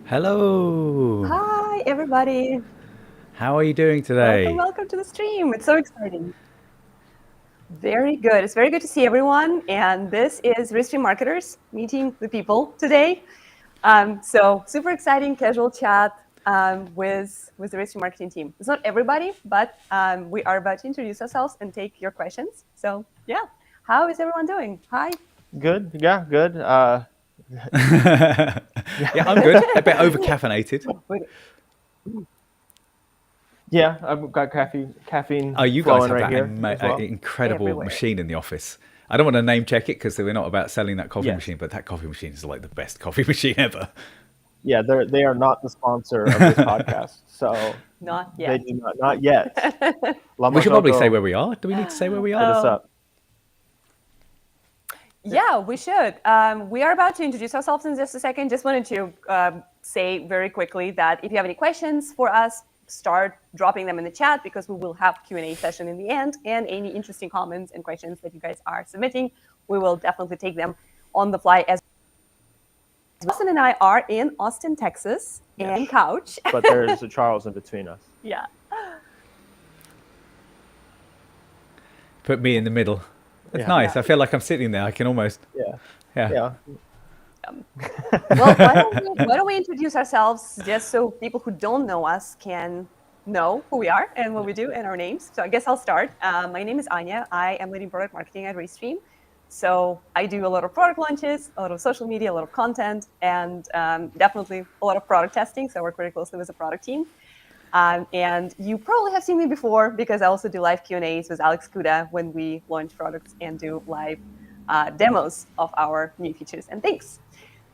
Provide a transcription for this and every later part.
Hello. Hi, everybody. How are you doing Welcome, today? welcome to the stream. It's so exciting. Very good. It's very good to see everyone. And this is Restream Marketers meeting the people today. So super exciting casual chat with the Restream marketing team. It's not everybody, but we are about to introduce ourselves and take your questions. So yeah, how is everyone doing? Hi. Good. Yeah, good. Yeah, I'm good. A bit over caffeinated. Yeah, I've got caffeine Oh, you guys flowing have right that here as well. incredible Everywhere. machine in the office. I don't want to name check it because we're not about selling that coffee Yes. machine, but that coffee machine is like the best coffee machine ever. Yeah, they are not the sponsor of this podcast, so Not they yet. do not yet. We should probably say Lamajoto, where we are. Do we need to say where we hit are? us up. Yeah, we should. We are about to introduce ourselves in just a second. Just wanted to say very quickly that if you have any questions for us, start dropping them in the chat because we will have Q&A session in the end, and any interesting comments and questions that you guys are submitting, we will definitely take them on the fly. As Lawson and I are in Austin, Texas, and couch. But there's a Charles in between us. Yeah. Put me in the middle. That's Yeah. nice. I feel like I'm sitting there. I can almost. Yeah. Yeah. Well, why don't we introduce ourselves just so people who don't know us can know who we are and what we do and our names. So I guess I'll start. My name is Anya. I am leading product marketing at Restream. So I do a lot of product launches, a lot of social media, a lot of content, and definitely a lot of product testing. So I work very closely with the product team. And you probably have seen me before because I also do live Q&As with Alex Kuda when we launch products and do live demos of our new features and things.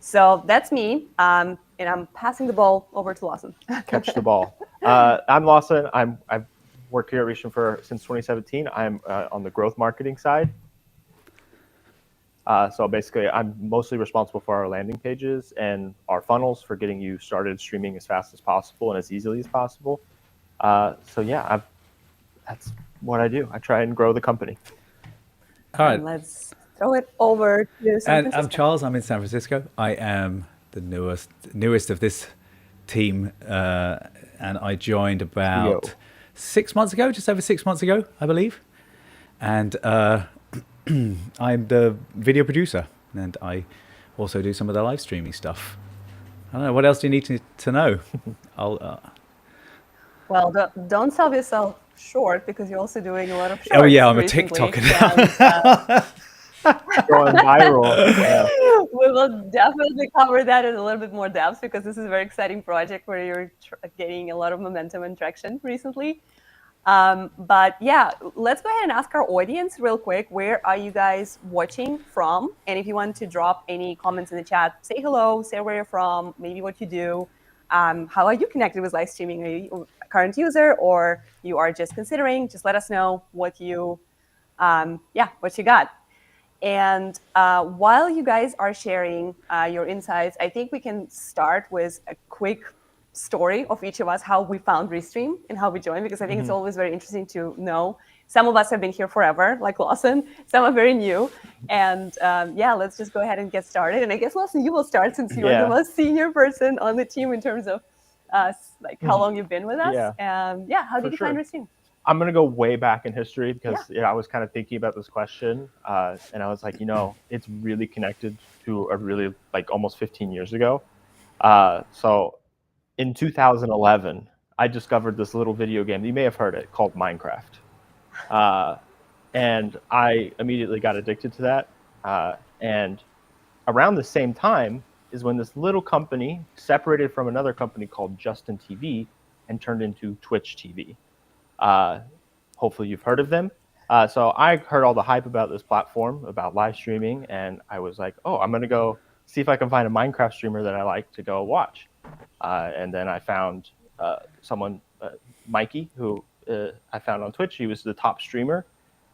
So that's me, and I'm passing the ball over to Lawson. Catch the ball. I'm Lawson. I've worked here at Restream since 2017. I'm on the growth marketing side. So basically, I'm mostly responsible for our landing pages and our funnels for getting you started streaming as fast as possible and as easily as possible. So yeah, that's what I do. I try and grow the company. All right. And let's throw it over to San And Francisco. I'm Charles. I'm in San Francisco. I am the newest of this team, and I joined about 6 months ago, just over 6 months ago, I believe. And I'm the video producer, and I also do some of the live streaming stuff. I don't know. What else do you need to know? Well, don't sell yourself short because you're also doing a lot of shorts. Oh yeah, I'm recently, a TikToker now. Going viral. Yeah. We will definitely cover that in a little bit more depth because this is a very exciting project where you're getting a lot of momentum and traction recently. But yeah, let's go ahead and ask our audience real quick, where are you guys watching from? And if you want to drop any comments in the chat, say hello, say where you're from, maybe what you do. How are you connected with live streaming? Are you a current user or you are just considering? Just let us know what you got. And while you guys are sharing your insights, I think we can start with a quick story of each of us, how we found Restream and how we joined, because I think it's always very interesting to know. Some of us have been here forever, like Lawson. Some are very new. And let's just go ahead and get started. And I guess, Lawson, you will start since you're the most senior person on the team in terms of how long you've been with us. How did you find Restream? I'm going to go way back in history because I was kind of thinking about this question. And I was like, it's really connected to a really almost 15 years ago. So in 2011, I discovered this little video game. You may have heard it called Minecraft. And I immediately got addicted to that. And around the same time is when this little company separated from another company called Justin TV and turned into Twitch TV. Hopefully you've heard of them. So I heard all the hype about this platform, about live streaming, and I was like, I'm going to go see if I can find a Minecraft streamer that I like to go watch. And then I found someone, Mikey, who I found on Twitch. He was the top streamer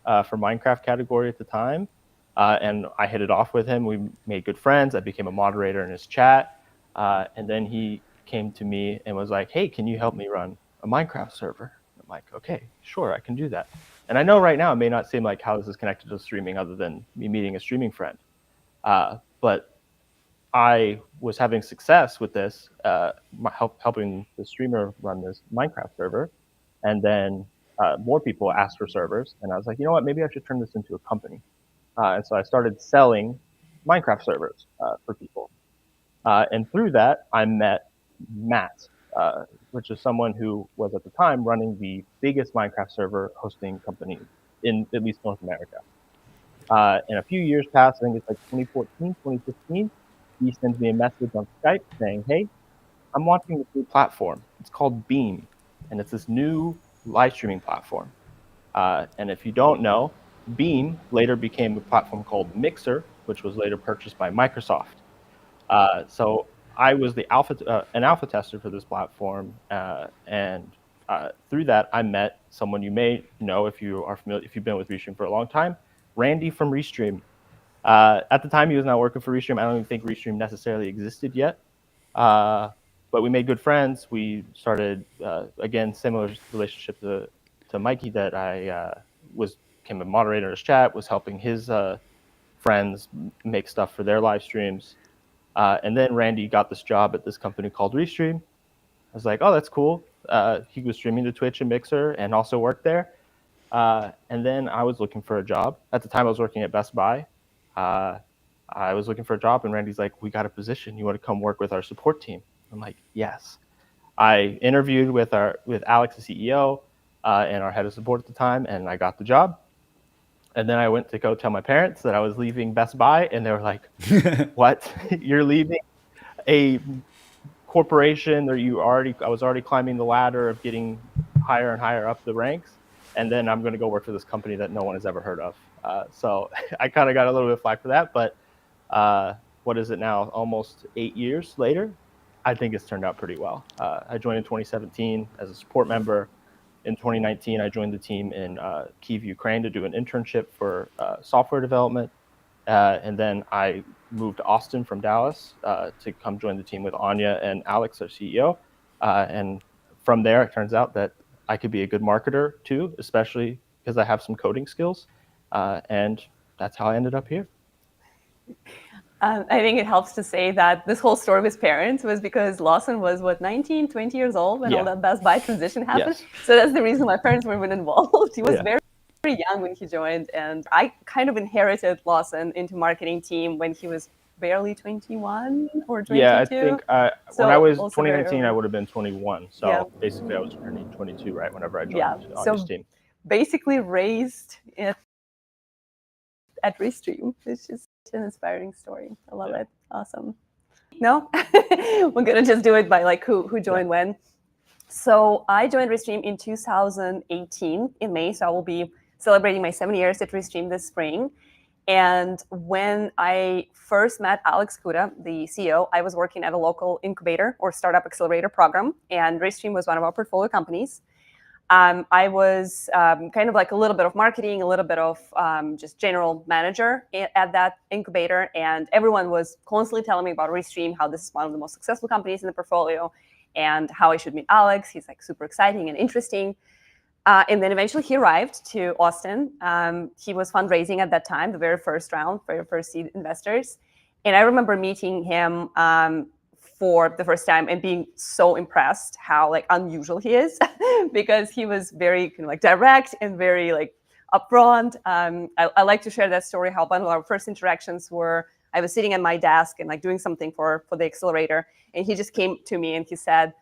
for Minecraft category at the time. And I hit it off with him. We made good friends. I became a moderator in his chat. And then he came to me and was like, hey, can you help me run a Minecraft server? I'm like, okay, sure, I can do that. And I know right now it may not seem like how this is connected to streaming other than me meeting a streaming friend. But I was having success with this, helping the streamer run this Minecraft server, and then more people asked for servers, and I was like, you know what, maybe I should turn this into a company. And so I started selling Minecraft servers for people. And through that, I met Matt, which is someone who was at the time running the biggest Minecraft server hosting company in at least North America. And a few years passed, I think it's like 2014, 2015, he sends me a message on Skype saying, hey, I'm launching this new platform. It's called Beam, and it's this new live streaming platform. And if you don't know, Beam later became a platform called Mixer, which was later purchased by Microsoft. So I was an alpha tester for this platform, and through that, I met someone you may know if you are familiar, if you've been with Restream for a long time, Randy from Restream. At the time, he was not working for Restream. I don't even think Restream necessarily existed yet. But we made good friends. We started, again, similar relationship to Mikey, that I became a moderator in his chat, was helping his friends make stuff for their live streams. And then Randy got this job at this company called Restream. I was like, oh, that's cool. He was streaming to Twitch and Mixer and also worked there. And then I was looking for a job. At the time, I was working at Best Buy. I was looking for a job, and Randy's like, we got a position. You want to come work with our support team? I'm like, yes. I interviewed with Alex, the CEO, and our head of support at the time, and I got the job. And then I went to go tell my parents that I was leaving Best Buy, and they were like, what? You're leaving a corporation that I was already climbing the ladder of getting higher and higher up the ranks, and then I'm going to go work for this company that no one has ever heard of. So I kind of got a little bit of flack for that, but what is it now? Almost 8 years later, I think it's turned out pretty well. I joined in 2017 as a support member. In 2019, I joined the team in Kyiv, Ukraine, to do an internship for software development. And then I moved to Austin from Dallas to come join the team with Anya and Alex, our CEO. And from there, it turns out that I could be a good marketer too, especially because I have some coding skills. And that's how I ended up here. I think it helps to say that this whole story with parents was because Lawson was, 19, 20 years old when all that Best Buy transition happened. Yes. So that's the reason my parents were even involved. He was Yeah. very, very young when he joined, and I kind of inherited Lawson into marketing team when he was barely 21 or 22. Yeah, I think So when I was also very 2019, I early. would have been 21. So Yeah. basically, I was turning 22 right whenever I joined Yeah. Anya's So team. basically raised at Restream, which is an inspiring story. I love it. Awesome. No, we're gonna just do it by like who joined when. So I joined Restream in 2018 in May. So I will be celebrating my 7 years at Restream this spring. And when I first met Alex Kuda, the CEO, I was working at a local incubator or startup accelerator program, and Restream was one of our portfolio companies. I was kind of like a little bit of marketing, a little bit of just general manager at that incubator. And everyone was constantly telling me about Restream, how this is one of the most successful companies in the portfolio, and how I should meet Alex. He's like super exciting and interesting. And then eventually he arrived to Austin. He was fundraising at that time, the very first round, very first seed investors. And I remember meeting him for the first time and being so impressed how like unusual he is because he was very kind of like direct and very like upfront. I like to share that story, how one of our first interactions were I was sitting at my desk and like doing something for the accelerator. And he just came to me and he said,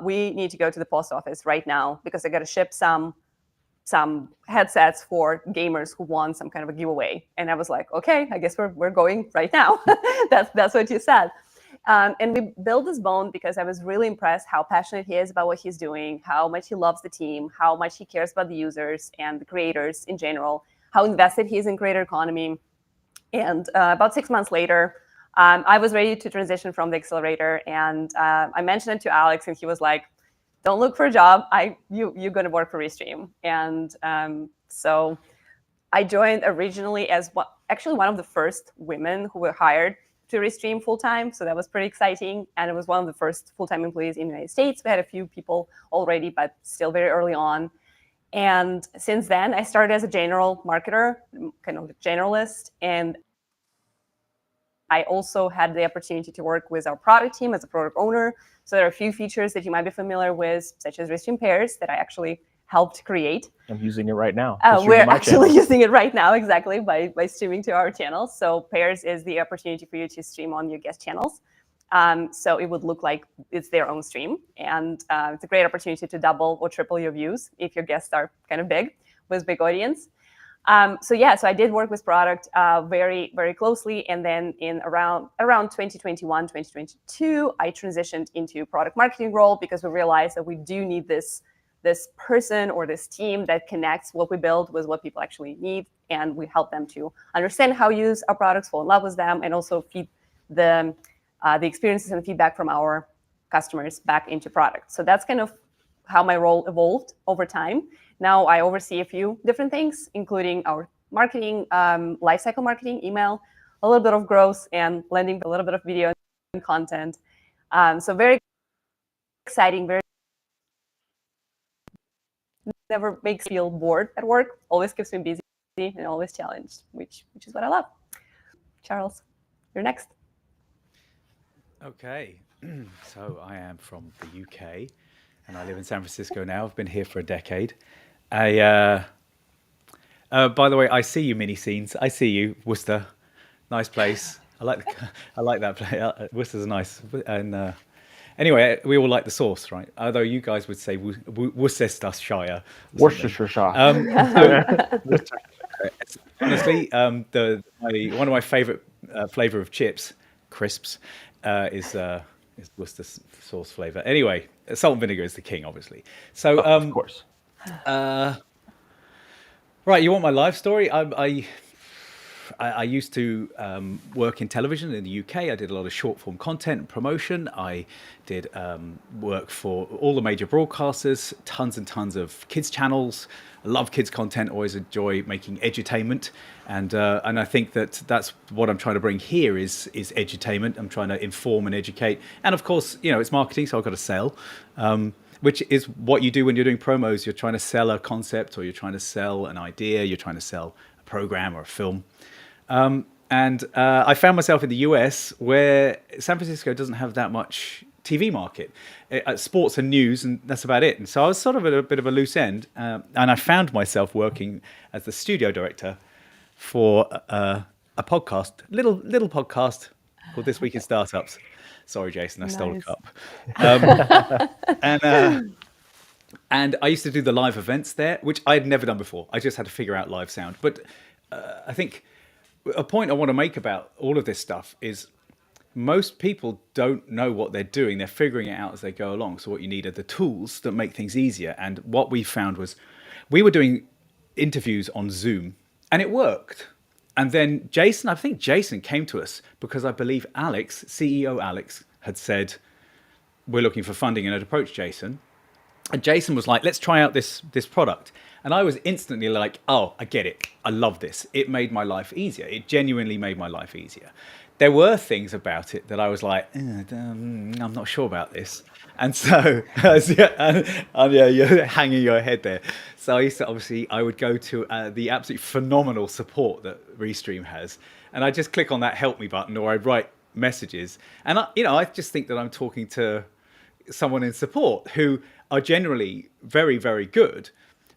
we need to go to the post office right now because I got to ship some headsets for gamers who won some kind of a giveaway. And I was like, okay, I guess we're going right now. that's what you said. And we built this bond because I was really impressed how passionate he is about what he's doing, how much he loves the team, how much he cares about the users and the creators in general, how invested he is in creator economy. And about 6 months later, I was ready to transition from the accelerator, and I mentioned it to Alex, and he was like, "Don't look for a job. You're going to work for Restream." And so I joined originally as actually one of the first women who were hired to Restream full time. So that was pretty exciting, and it was one of the first full-time employees in the United States. We had a few people already, but still very early on. And since then, I started as a general marketer, kind of a generalist, and I also had the opportunity to work with our product team as a product owner. So there are a few features that you might be familiar with, such as Restream Pairs, that I actually helped create. I'm using it right now. We're actually using it right now, exactly, by streaming to our channels. So Pairs is the opportunity for you to stream on your guest channels. So it would look like it's their own stream. And it's a great opportunity to double or triple your views if your guests are kind of big, with big audience. So I did work with product very, very closely. And then in around 2021, 2022, I transitioned into product marketing role because we realized that we do need this person or this team that connects what we build with what people actually need. And we help them to understand how to use our products, fall in love with them, and also feed the experiences and feedback from our customers back into product. So that's kind of how my role evolved over time. Now I oversee a few different things, including our marketing, lifecycle marketing, email, a little bit of growth, and landing a little bit of video and content. So very exciting, very never makes me feel bored at work, always keeps me busy and always challenged, which is what I love. Charles, you're next. Okay, so I am from the UK and I live in San Francisco now. I've been here for a decade. By the way, I see you, mini scenes. I see you, Worcester. Nice place. I like that place. Worcester's nice. And anyway, we all like the sauce, right? Although you guys would say Worcestershire. Worcestershire. Honestly, one of my favorite flavor of chips, crisps, is Worcester sauce flavor. Anyway, salt and vinegar is the king, obviously. So, of course. Right, you want my life story? I used to work in television in the UK. I did a lot of short form content and promotion. I did work for all the major broadcasters, tons and tons of kids channels. I love kids content, always enjoy making edutainment. And I think that's what I'm trying to bring here is edutainment. I'm trying to inform and educate. And of course, it's marketing, so I've got to sell. Which is what you do when you're doing promos. You're trying to sell a concept, or you're trying to sell an idea. You're trying to sell a program or a film. And I found myself in the US, where San Francisco doesn't have that much TV market. Sports and news, and that's about it. And so I was sort of at a bit of a loose end. And I found myself working as the studio director for a podcast, little podcast called This Week in Startups. Sorry, Jason, I stole a cup. And I used to do the live events there, which I had never done before. I just had to figure out live sound. But I think a point I want to make about all of this stuff is most people don't know what they're doing. They're figuring it out as they go along. So what you need are the tools that make things easier. And what we found was we were doing interviews on Zoom, and it worked. And then I think Jason came to us because I believe CEO Alex, had said, we're looking for funding, and had approached Jason. And Jason was like, let's try out this product. And I was instantly like, oh, I get it. I love this. It made my life easier. It genuinely made my life easier. There were things about it that I was like, I'm not sure about this. And so, you're hanging your head there. So I would go to the absolutely phenomenal support that Restream has. And I just click on that help me button, or I'd write messages. And I just think that I'm talking to someone in support who are generally very, very good.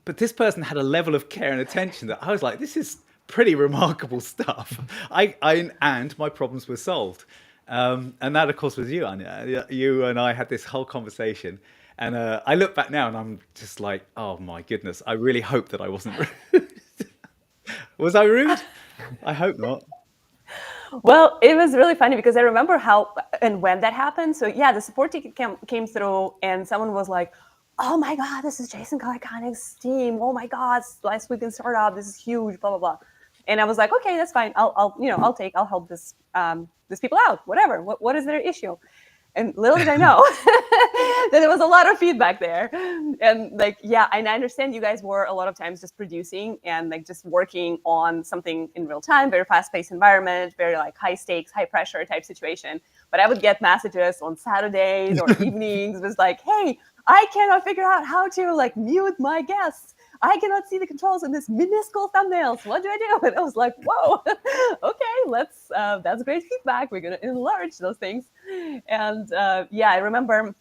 But this person had a level of care and attention that I was like, this is pretty remarkable stuff. And my problems were solved. And that, of course, was you, Anya. You and I had this whole conversation. And I look back now and I'm just like, oh, my goodness. I really hope that I wasn't rude. Was I rude? I hope not. Well, it was really funny because I remember how and when that happened. So the support ticket came through and someone was like, oh my God, this is Jason Kalicanic's team. Oh my God, last week in startup, this is huge, blah, blah, blah. And I was like, okay, that's fine. I'll help these people out, whatever. What is their issue? And little did I know that there was a lot of feedback there. And and I understand you guys were a lot of times just producing and just working on something in real time, very fast-paced environment, very high stakes, high pressure type situation. But I would get messages on Saturdays or evenings. It was like, hey, I cannot figure out how to mute my guests. I cannot see the controls in this minuscule thumbnails. What do I do? And I was like, whoa, okay, let's that's great feedback. We're going to enlarge those things. And yeah, I remember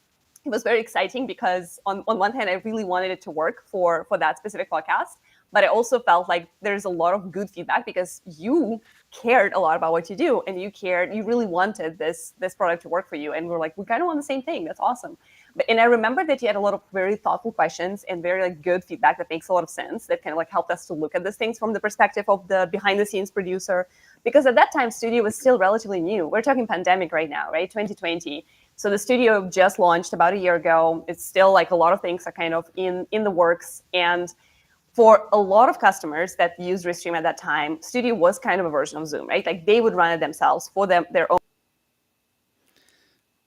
it was very exciting because on one hand, I really wanted it to work for that specific podcast. But I also felt like there's a lot of good feedback because you cared a lot about what you do, and you really wanted this product to work for you. And we're like, we kind of want the same thing. That's awesome. And I remember that you had a lot of very thoughtful questions and very like good feedback that makes a lot of sense, that kind of like helped us to look at these things from the perspective of the behind the scenes producer. Because at that time, studio was still relatively new. We're talking pandemic right now, right? 2020. So the studio just launched about a year ago. It's still like a lot of things are kind of in the works. And for a lot of customers that used Restream at that time, Studio was kind of a version of Zoom, right? Like they would run it themselves for their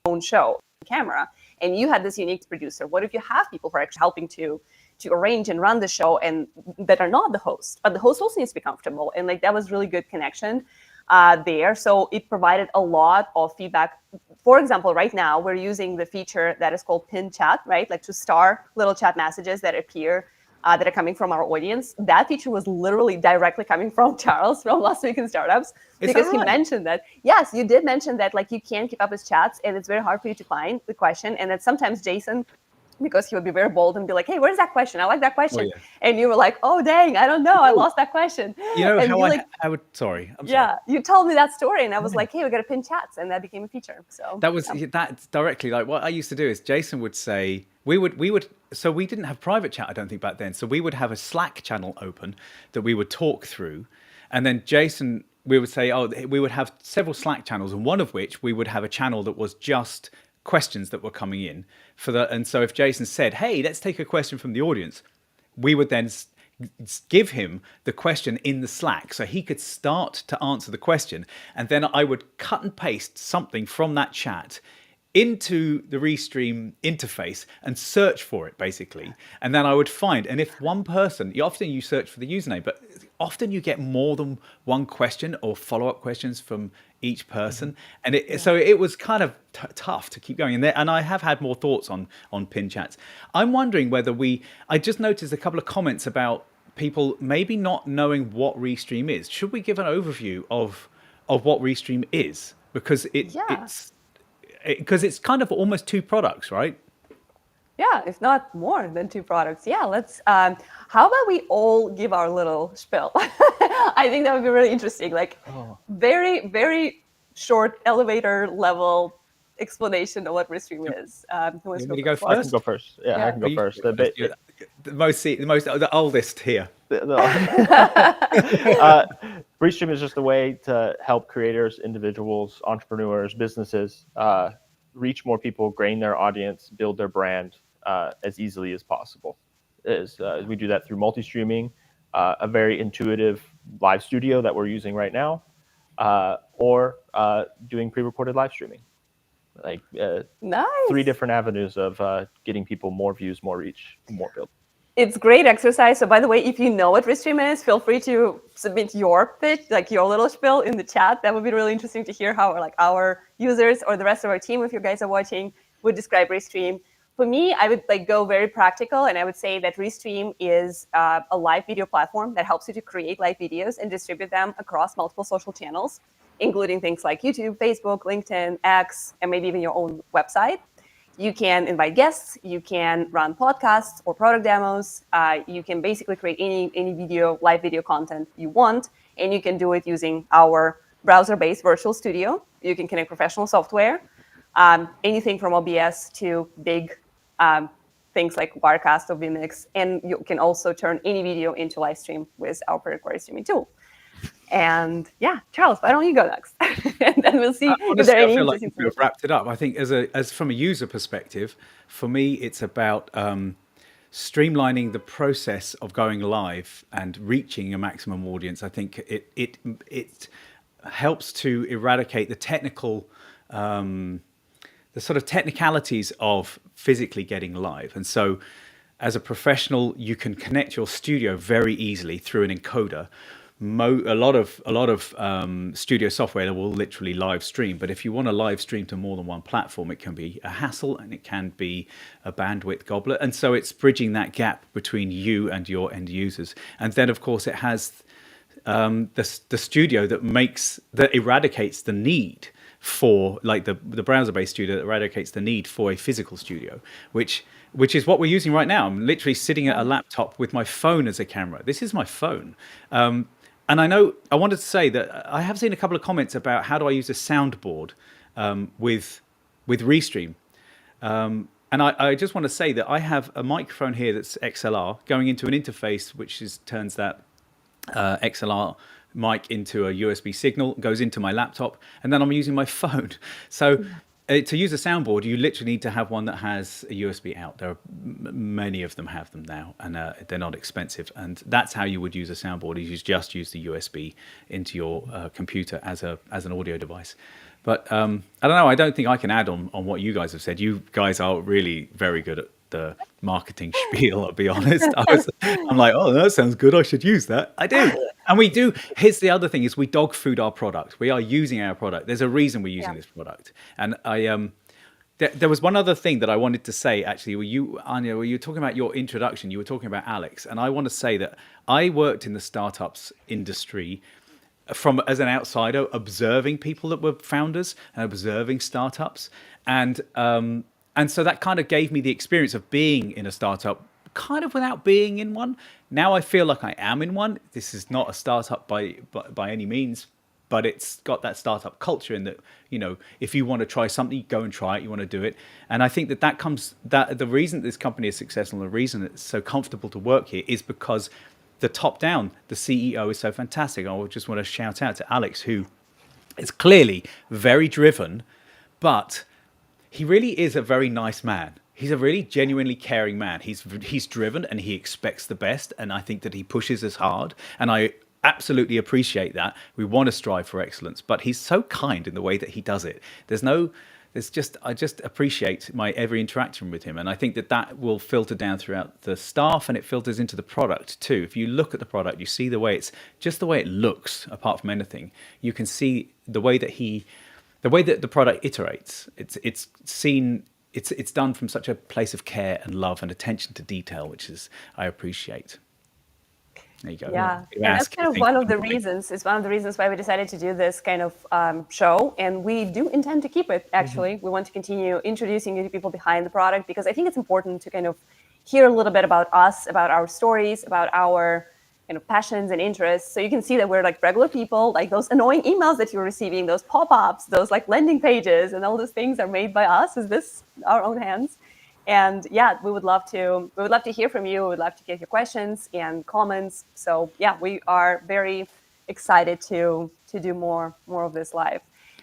own show camera. And you had this unique producer. What if you have people who are actually helping to arrange and run the show and that are not the host, but the host also needs to be comfortable. And like that was really good connection there. So it provided a lot of feedback. For example, right now we're using the feature that is called pin chat, right? Like to star little chat messages that appear that are coming from our audience. That feature was literally directly coming from Charles from Last Week in Startups, because he mentioned that. Yes, you did mention that like you can't keep up his chats and it's very hard for you to find the question. And that sometimes Jason, because he would be very bold and be like, hey, where's that question? I like that question. Oh, yeah. And you were like, oh, dang, I don't know. I lost that question. You know and how I would, sorry. I'm yeah, sorry. You told me that story and I was like, hey, we got to pin chats. And that became a feature. So that was, that's directly like what I used to do is Jason would say, so we didn't have private chat, I don't think, back then. So we would have a Slack channel open that we would talk through. And then Jason, we would say, we would have several Slack channels, and one of which we would have a channel that was just questions that were coming in for the. And so if Jason said, hey, let's take a question from the audience, we would then give him the question in the Slack so he could start to answer the question. And then I would cut and paste something from that chat into the Restream interface and search for it, basically. And then I would find, and if one person, often you search for the username, but often you get more than one question or follow-up questions from each person. And so it was kind of tough to keep going. And I have had more thoughts on pin chats. I'm wondering whether I just noticed a couple of comments about people maybe not knowing what Restream is. Should we give an overview of what Restream is? Because it's kind of almost two products, right? Yeah, if not more than two products. Yeah, let's. How about we all give our little spiel? I think that would be really interesting. Like, very, very short elevator level explanation of what Restream is. Who wants to go first? I can go first. Yeah, I can go first. The oldest here. Restream is just a way to help creators, individuals, entrepreneurs, businesses reach more people, gain their audience, build their brand as easily as possible. We do that through multi-streaming, a very intuitive live studio that we're using right now, or doing pre-recorded live streaming. Like nice. 3 different avenues of getting people more views, more reach, more build. It's great exercise. So by the way, if you know what Restream is, feel free to submit your pitch, like your little spiel in the chat. That would be really interesting to hear how our users or the rest of our team, if you guys are watching, would describe Restream. For me, I would go very practical, and I would say that Restream is a live video platform that helps you to create live videos and distribute them across multiple social channels, including things like YouTube, Facebook, LinkedIn, X, and maybe even your own website. You can invite guests, you can run podcasts or product demos, you can basically create any live video content you want, and you can do it using our browser-based virtual studio. You can connect professional software, anything from OBS to big things like Wirecast or Vimix, and you can also turn any video into live stream with our pre-recorded streaming tool. And yeah, Charles, why don't you go next? And then we'll see honestly, if there are any I feel like interesting you've wrapped it up. I think as from a user perspective, for me, it's about streamlining the process of going live and reaching a maximum audience. I think it helps to eradicate the technical, the sort of technicalities of physically getting live. And so as a professional, you can connect your studio very easily through an encoder. A lot of studio software will literally live stream, but if you want to live stream to more than one platform, it can be a hassle and it can be a bandwidth goblet. And so it's bridging that gap between you and your end users. And then, of course, it has the studio that eradicates the need for, like, the browser-based studio that eradicates the need for a physical studio, which is what we're using right now. I'm literally sitting at a laptop with my phone as a camera. This is my phone. And I wanted to say that I have seen a couple of comments about how do I use a soundboard with Restream. And I just want to say that I have a microphone here that's XLR going into an interface which turns that XLR mic into a USB signal, goes into my laptop, and then I'm using my phone. So to use a soundboard, you literally need to have one that has a USB out. There are many of them have them now, and they're not expensive. And that's how you would use a soundboard. Is you just use the USB into your computer as an audio device. But I don't know. I don't think I can add on what you guys have said. You guys are really very good at the marketing spiel, I'll be honest. I'm like, oh, that sounds good. I should use that. I do. And we do. Here's the other thing is we dog food our product. We are using our product. There's a reason we're using this product. And there was one other thing that I wanted to say, actually. Anya, were you talking about your introduction? You were talking about Alex. And I want to say that I worked in the startups industry as an outsider, observing people that were founders and observing startups. And so that kind of gave me the experience of being in a startup kind of without being in one. Now I feel like I am in one. This is not a startup by any means, but it's got that startup culture in that, if you want to try something, go and try it, you want to do it. And I think that the reason this company is successful, the reason it's so comfortable to work here is because the top down, the CEO is so fantastic. I just want to shout out to Alex, who is clearly very driven, but he really is a very nice man. He's a really genuinely caring man. He's driven and he expects the best. And I think that he pushes us hard. And I absolutely appreciate that. We want to strive for excellence, but he's so kind in the way that he does it. I just appreciate my every interaction with him. And I think that will filter down throughout the staff, and it filters into the product too. If you look at the product, you see the way it looks, apart from anything. You can see the way that the product iterates. It's done from such a place of care and love and attention to detail, which I appreciate. There you go. Yeah, and that's kind of one of the reasons. It's one of the reasons why we decided to do this kind of show, and we do intend to keep it. Actually, we want to continue introducing you to people behind the product, because I think it's important to kind of hear a little bit about us, about our stories, about our kind of passions and interests. So you can see that we're like regular people. Like those annoying emails that you're receiving, those pop-ups, those like landing pages, and all those things are made by us. Is this our own hands? And yeah, we would love to hear from you. We would love to get your questions and comments. So yeah, we are very excited to do more of this live.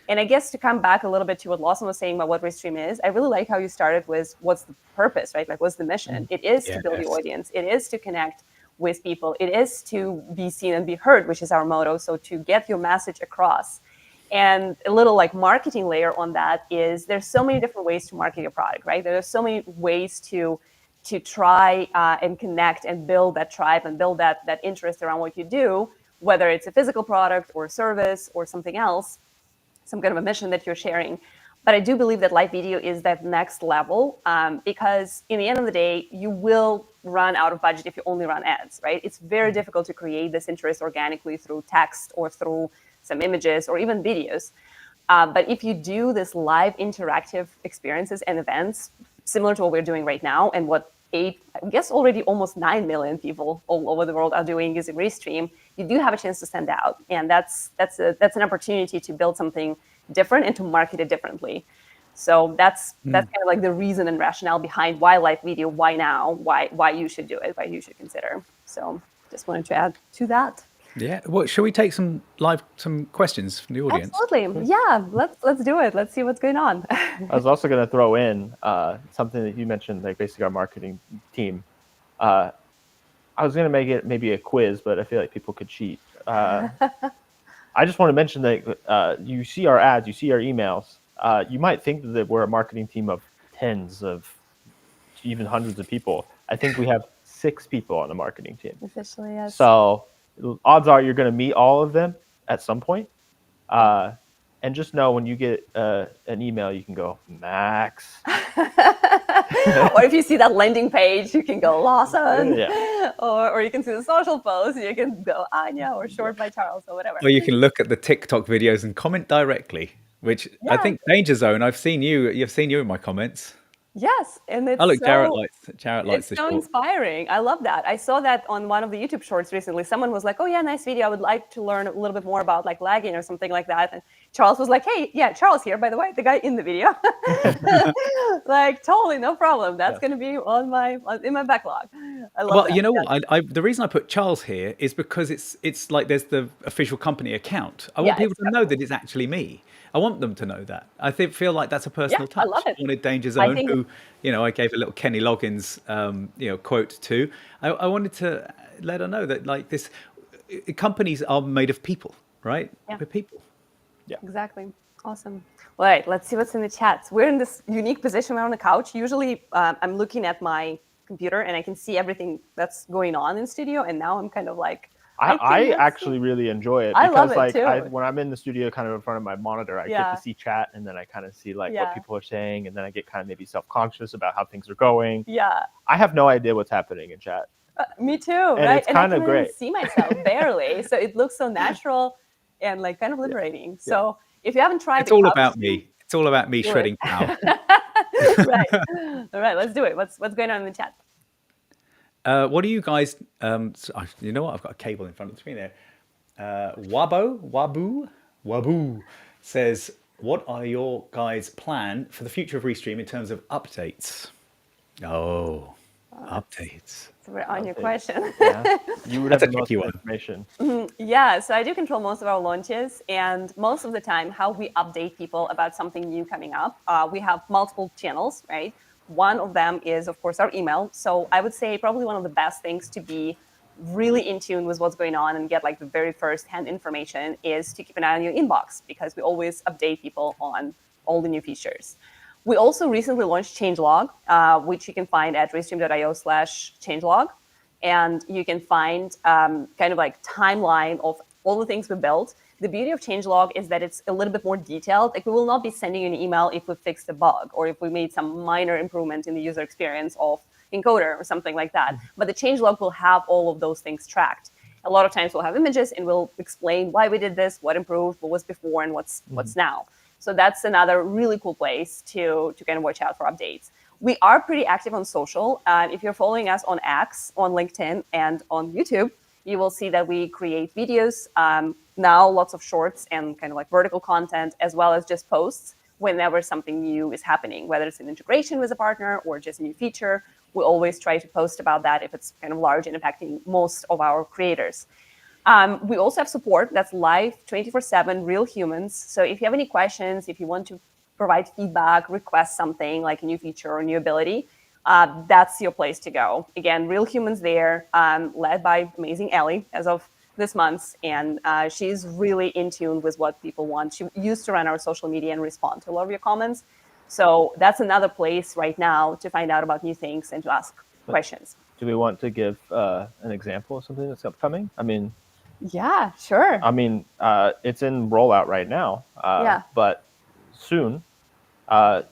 And I guess to come back a little bit to what Lawson was saying about what Restream is, I really like how you started with what's the purpose, right? Like what's the mission? It is to build the audience. It is to connect with people. It is to be seen and be heard, which is our motto. So to get your message across. And a little like marketing layer on that is there's so many different ways to market your product, right? There are so many ways to try and connect and build that tribe and build that interest around what you do, whether it's a physical product or a service or something else, some kind of a mission that you're sharing. But I do believe that live video is that next level because in the end of the day, you will run out of budget if you only run ads, right? It's very difficult to create this interest organically through text or through some images or even videos. But if you do this live interactive experiences and events, similar to what we're doing right now and what I guess already almost 9 million people all over the world are doing using Restream, you do have a chance to stand out. And that's an opportunity to build something different and to market it differently. So that's kind of like the reason and rationale behind why live video, why now, why you should do it, why you should consider. So just wanted to add to that. Yeah. Well, shall we take some questions from the audience? Absolutely. Yeah. Let's do it. Let's see what's going on. I was also going to throw in something that you mentioned, like basically our marketing team. I was going to make it maybe a quiz, but I feel like people could cheat. I just want to mention that you see our ads, you see our emails. You might think that we're a marketing team of tens of even hundreds of people. I think we have 6 people on the marketing team. Officially, yes. So odds are you're going to meet all of them at some point. And just know when you get an email, you can go, Max. Or if you see that landing page, you can go Lawson. Yeah. Or you can see the social post, you can go Anya or short by Charles or whatever. Or you can look at the TikTok videos and comment directly, which I think Danger Zone. You've seen you in my comments. Yes, and it's look, Jarrett so likes the short. inspiring. I love that. I saw that on one of the YouTube shorts recently. Someone was like, "Oh yeah, nice video. I would like to learn a little bit more about like lagging or something like that." And Charles was like, "Hey, yeah, Charles here, by the way, the guy in the video." Like, totally, no problem. That's going to be in my backlog. I love Well, that. you know what? The reason I put Charles here is because it's like there's the official company account. I want people to know that it's actually me. I want them to know that. I feel like that's a personal touch. I love it. I wanted Danger Zone, who, I gave a little Kenny Loggins, quote to. I wanted to let her know that like this, companies are made of people, right? Yeah. We're people. Yeah. Exactly. Awesome. All right, let's see what's in the chat. We're in this unique position. We're on the couch. Usually I'm looking at my computer and I can see everything that's going on in studio. And now I'm kind of like, I actually really enjoy it because I love it too. when I'm in the studio kind of in front of my monitor, I get to see chat and then I kind of see like what people are saying and then I get kind of maybe self-conscious about how things are going. Yeah. I have no idea what's happening in chat. Me too, and right? It's kind I of can't great. even see myself barely. So it looks so natural and like kind of liberating. So if you haven't tried it's all about me. It's all about me shredding power. Right. All right, let's do it. What's going on in the chat? What do you guys? You know what? I've got a cable in front of me there. Wabu says, "What are your guys' plan for the future of Restream in terms of updates?" Oh, updates. So we're on your question. Yeah. You would have That's the a most tricky one. information. Yeah, so I do control most of our launches, and most of the time, how we update people about something new coming up. We have multiple channels, right? One of them is, of course, our email. So I would say probably one of the best things to be really in tune with what's going on and get like the very first-hand information is to keep an eye on your inbox, because we always update people on all the new features. We also recently launched changelog, which you can find at restream.io/changelog. And you can find kind of like timeline of all the things we built. The beauty of changelog is that it's a little bit more detailed. Like we will not be sending you an email if we fixed a bug or if we made some minor improvement in the user experience of encoder or something like that. But the changelog will have all of those things tracked. A lot of times we'll have images and we'll explain why we did this, what improved, what was before, and what's now. So that's another really cool place to kind of watch out for updates. We are pretty active on social. If you're following us on X, on LinkedIn, and on YouTube, you will see that we create videos now, lots of shorts and kind of like vertical content, as well as just posts whenever something new is happening, whether it's an integration with a partner or just a new feature. We always try to post about that if it's kind of large and impacting most of our creators. We also have support that's live 24/7, real humans. So if you have any questions, if you want to provide feedback, request something like a new feature or new ability, that's your place to go. Again, real humans there, led by amazing Ellie as of this month. And she's really in tune with what people want. She used to run our social media and respond to a lot of your comments. So that's another place right now to find out about new things and to ask questions. Do we want to give an example of something that's upcoming? I mean, yeah, sure. I mean, it's in rollout right now, but soon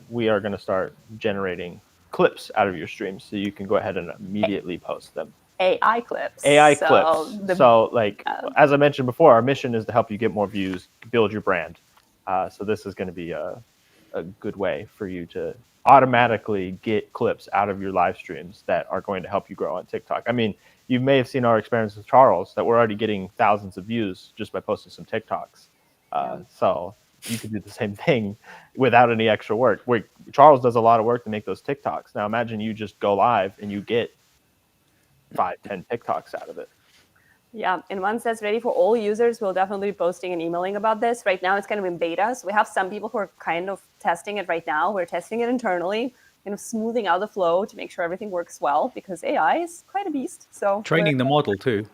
we are going to start generating clips out of your streams so you can go ahead and immediately post them. AI clips. clips. So like, as I mentioned before, our mission is to help you get more views, build your brand. So this is going to be a good way for you to automatically get clips out of your live streams that are going to help you grow on TikTok. I mean, you may have seen our experience with Charles that we're already getting thousands of views just by posting some TikToks. So you can do the same thing without any extra work. Charles does a lot of work to make those TikToks. Now imagine you just go live and you get 5-10 TikToks out of it. Yeah, and once that's ready for all users, we'll definitely be posting and emailing about this. Right now, it's kind of in beta. So we have some people who are kind of testing it right now. We're testing it internally, kind of smoothing out the flow to make sure everything works well, because AI is quite a beast. So training the model too.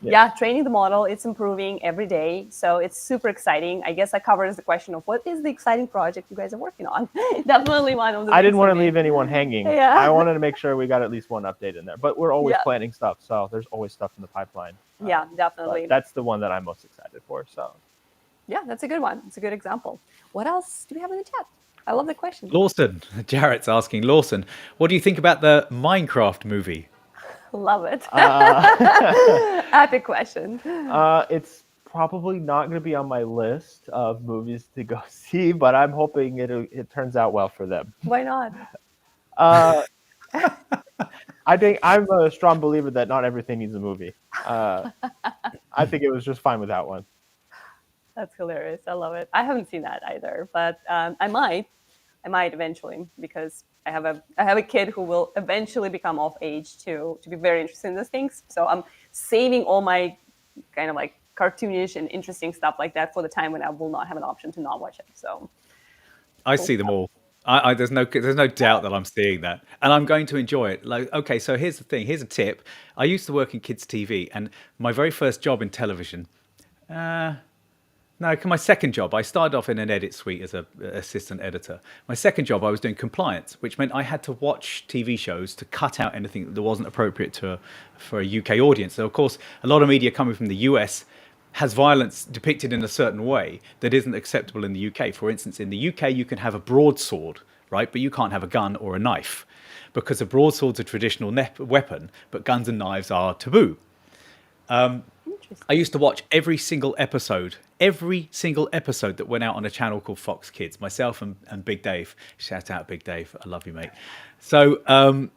Yeah, training the model. It's improving every day. So it's super exciting. I guess that covers the question of what is the exciting project you guys are working on. Definitely one of the I didn't want to leave anyone hanging. Yeah. I wanted to make sure we got at least one update in there. But we're always planning stuff. So there's always stuff in the pipeline. Yeah, definitely. That's the one that I'm most excited for. So yeah, that's a good one. It's a good example. What else do we have in the chat? I love the question. Lawson, Jarrett's asking, Lawson, what do you think about the Minecraft movie? Love it. Epic question. It's probably not going to be on my list of movies to go see, but I'm hoping it turns out well for them. Why not? I think I'm a strong believer that not everything needs a movie. I think it was just fine without one. That's hilarious. I love it. I haven't seen that either, but I might eventually, because I have a kid who will eventually become of age to be very interested in these things. So I'm saving all my kind of like cartoonish and interesting stuff like that for the time when I will not have an option to not watch it. So I see them all. There's no doubt that I'm seeing that, and I'm going to enjoy it. Like, okay, so here's the thing. Here's a tip. I used to work in kids' TV, and my very first job in television. No, my second job, I started off in an edit suite as an assistant editor. My second job, I was doing compliance, which meant I had to watch TV shows to cut out anything that wasn't appropriate for a UK audience. So, of course, a lot of media coming from the US has violence depicted in a certain way that isn't acceptable in the UK. For instance, in the UK, you can have a broadsword, right? But you can't have a gun or a knife, because a broadsword's a traditional weapon, but guns and knives are taboo. I used to watch every single episode that went out on a channel called Fox Kids, myself and Big Dave. Shout out Big Dave. I love you, mate. So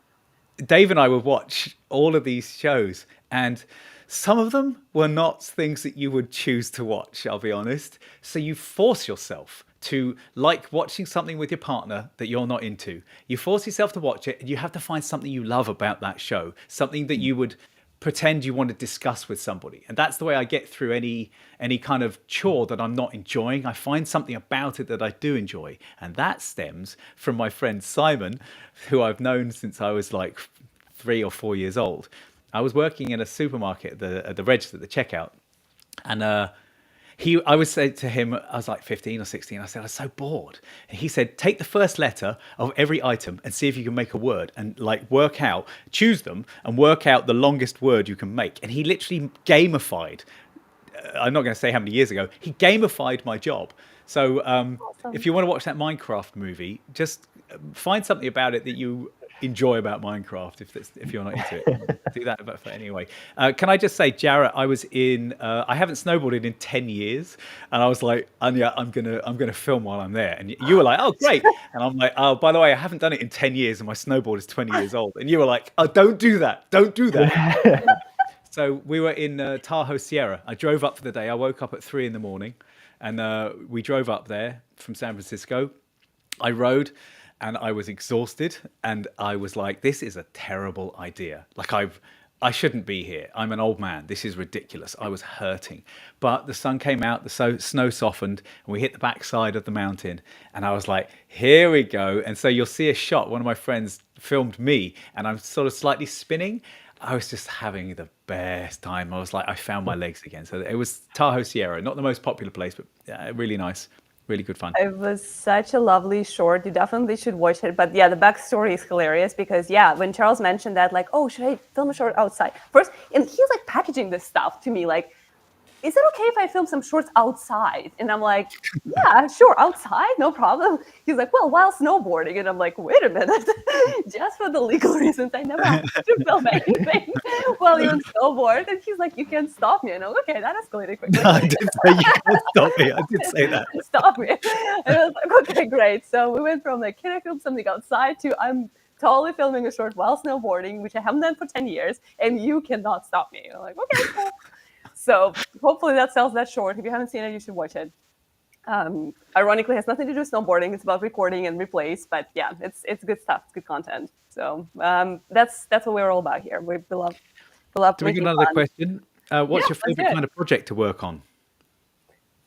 Dave and I would watch all of these shows, and some of them were not things that you would choose to watch, I'll be honest. So you force yourself to like watching something with your partner that you're not into. You force yourself to watch it, and you have to find something you love about that show, something that you would pretend you want to discuss with somebody. And that's the way I get through any kind of chore that I'm not enjoying. I find something about it that I do enjoy. And that stems from my friend Simon, who I've known since I was like 3 or 4 years old. I was working in a supermarket at the register, the checkout. And I would say to him, I was like 15 or 16, I said, I was so bored. And he said, take the first letter of every item and see if you can make a word, and like choose them and work out the longest word you can make. And he literally gamified, I'm not going to say how many years ago, he gamified my job. So Awesome. if you want to watch that Minecraft movie, just find something about it that you enjoy about Minecraft. If you're not into it, do that. But anyway, can I just say, Jarrett, I haven't snowboarded in 10 years, and I was like, Anya, I'm gonna film while I'm there, and you were like, oh great, and I'm like, oh, by the way, I haven't done it in 10 years, and my snowboard is 20 years old, and you were like, oh, don't do that. So we were in Tahoe Sierra. I drove up for the day. I woke up at 3 a.m, and we drove up there from San Francisco. I rode, and I was exhausted, and I was like, this is a terrible idea. Like, I shouldn't be here. I'm an old man. This is ridiculous. I was hurting. But the sun came out, the snow softened, and we hit the backside of the mountain. And I was like, here we go. And so you'll see a shot. One of my friends filmed me, and I'm sort of slightly spinning. I was just having the best time. I was like, I found my legs again. So it was Tahoe Sierra, not the most popular place, but really nice. Really good fun. It was such a lovely short. You definitely should watch it. But yeah, the backstory is hilarious because when Charles mentioned that, like, oh, should I film a short outside first? And he's like packaging this stuff to me, like, is it okay if I film some shorts outside? And I'm like, yeah, sure, outside, no problem. He's like, well, while snowboarding. And I'm like, wait a minute, just for the legal reasons, I never have to film anything while you're on snowboard. And he's like, you can't stop me. And I'm like, okay, that escalated quickly. No, I did say you can't stop me. I did say that. Stop me. And I was like, okay, great. So we went from like, can I film something outside to I'm totally filming a short while snowboarding, which I haven't done for 10 years, and you cannot stop me. And I'm like, okay, cool. So hopefully that sells that short. If you haven't seen it, you should watch it. Ironically, it has nothing to do with snowboarding. It's about recording and replays. But yeah, it's good stuff. It's good content. So that's what we're all about here. We love Do we get another question? What's your favorite kind of project to work on?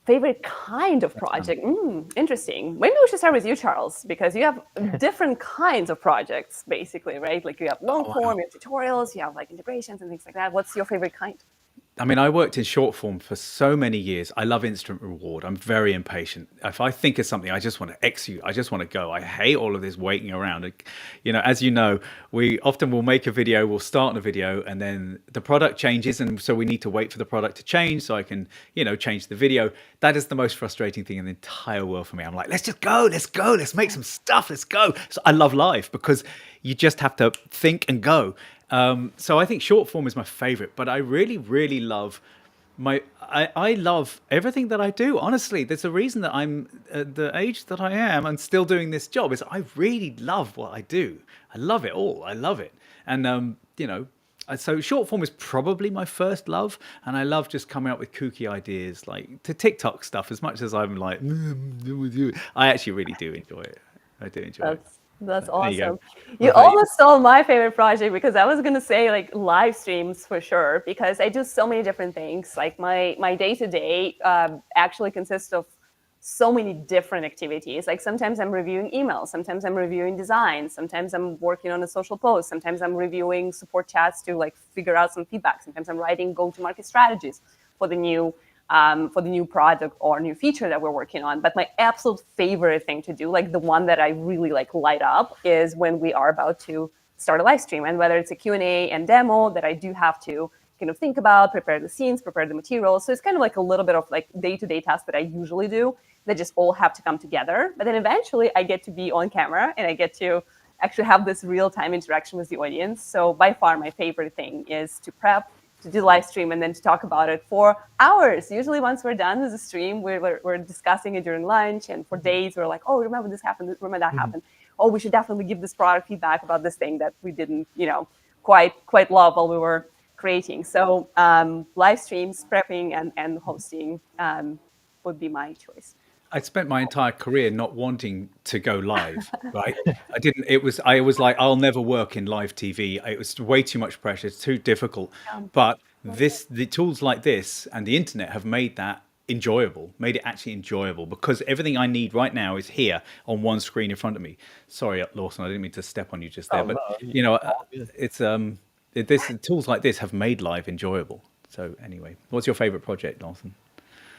Favorite kind of project? Interesting. Maybe we should start with you, Charles, because you have different kinds of projects, basically, right? Like you have long form, you have tutorials, you have like integrations and things like that. What's your favorite kind? I mean, I worked in short form for so many years. I love instant reward. I'm very impatient. If I think of something, I just want to execute. I just want to go. I hate all of this waiting around. As you know, we often will make a video, we'll start on a video, and then the product changes. And so we need to wait for the product to change so I can, change the video. That is the most frustrating thing in the entire world for me. I'm like, let's just go. Let's make some stuff. Let's go. So I love live because you just have to think and go. So I think short form is my favorite, but I really, really love I love everything that I do. Honestly, there's a reason that I'm at the age that I am and still doing this job is I really love what I do. I love it all. I love it. And, so short form is probably my first love. And I love just coming up with kooky ideas like to TikTok stuff as much as I'm like, I actually really do enjoy it. I do enjoy it. That's You awesome. go. You almost stole my favorite project because I was gonna say like live streams for sure because I do so many different things. Like my day-to-day actually consists of so many different activities. Like sometimes I'm reviewing emails, sometimes I'm reviewing design, sometimes I'm working on a social post, sometimes I'm reviewing support chats to like figure out some feedback. Sometimes I'm writing go-to-market strategies for the new product or new feature that we're working on. But my absolute favorite thing to do, like the one that I really like light up, is when we are about to start a live stream. And whether it's a Q&A and demo that I do have to kind of think about, prepare the scenes, prepare the materials. So it's kind of like a little bit of like day-to-day tasks that I usually do that just all have to come together. But then eventually I get to be on camera and I get to actually have this real-time interaction with the audience. So by far my favorite thing is to prep, to do live stream, and then to talk about it for hours. Usually once we're done with the stream, we're discussing it during lunch, and for days we're like, oh, remember this happened, remember that happened. Oh, we should definitely give this product feedback about this thing that we didn't, quite love while we were creating. So live streams, prepping, and hosting would be my choice. I spent my entire career not wanting to go live, right? I was like, I'll never work in live TV. It was way too much pressure. It's too difficult. But the tools like this and the internet have made that enjoyable, made it actually enjoyable because everything I need right now is here on one screen in front of me. Sorry, Lawson, I didn't mean to step on you just there, but it's tools like this have made live enjoyable. So anyway, what's your favorite project, Lawson?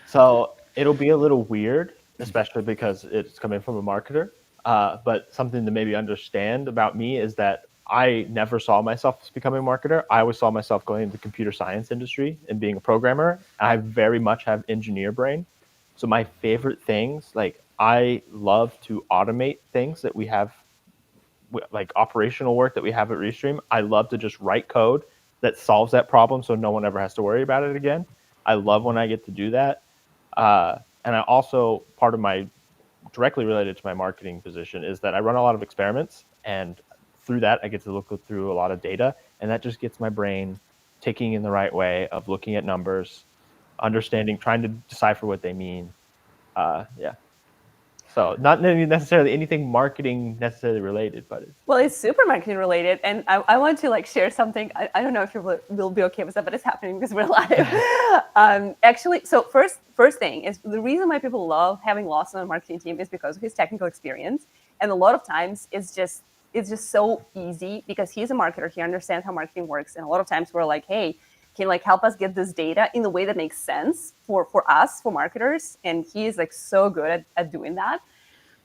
So it'll be a little weird, especially because it's coming from a marketer. But something to maybe understand about me is that I never saw myself as becoming a marketer. I always saw myself going into the computer science industry and being a programmer. I very much have engineer brain. So my favorite things, like I love to automate things that we have, like operational work that we have at Restream. I love to just write code that solves that problem so no one ever has to worry about it again. I love when I get to do that. And I also, part of my, directly related to my marketing position is that I run a lot of experiments, and through that I get to look through a lot of data, and that just gets my brain ticking in the right way of looking at numbers, understanding, trying to decipher what they mean. So not necessarily anything marketing necessarily related, but it's super marketing related. And I want to like share something. I don't know if you will be okay with that, but it's happening because we're live. Actually, so first thing is the reason why people love having Lawson on the marketing team is because of his technical experience. And a lot of times it's just so easy because he's a marketer. He understands how marketing works. And a lot of times we're like, hey, can you like help us get this data in a way that makes sense for us, for marketers? And he is like so good at doing that.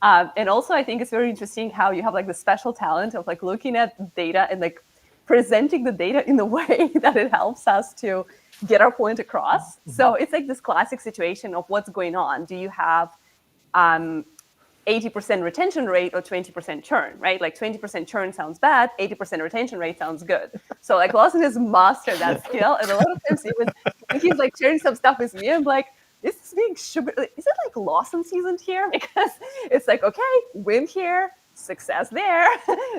And also, I think it's very interesting how you have like the special talent of like looking at data and like presenting the data in a way that it helps us to get our point across. So it's like this classic situation of what's going on. Do you have 80% retention rate or 20% churn, right? Like 20% churn sounds bad, 80% retention rate sounds good. So like Lawson has mastered that skill. And a lot of times even when he's like sharing some stuff with me, I'm like, is this being sugar? Is it like Lawson seasoned here? Because it's like, okay, win here, success there,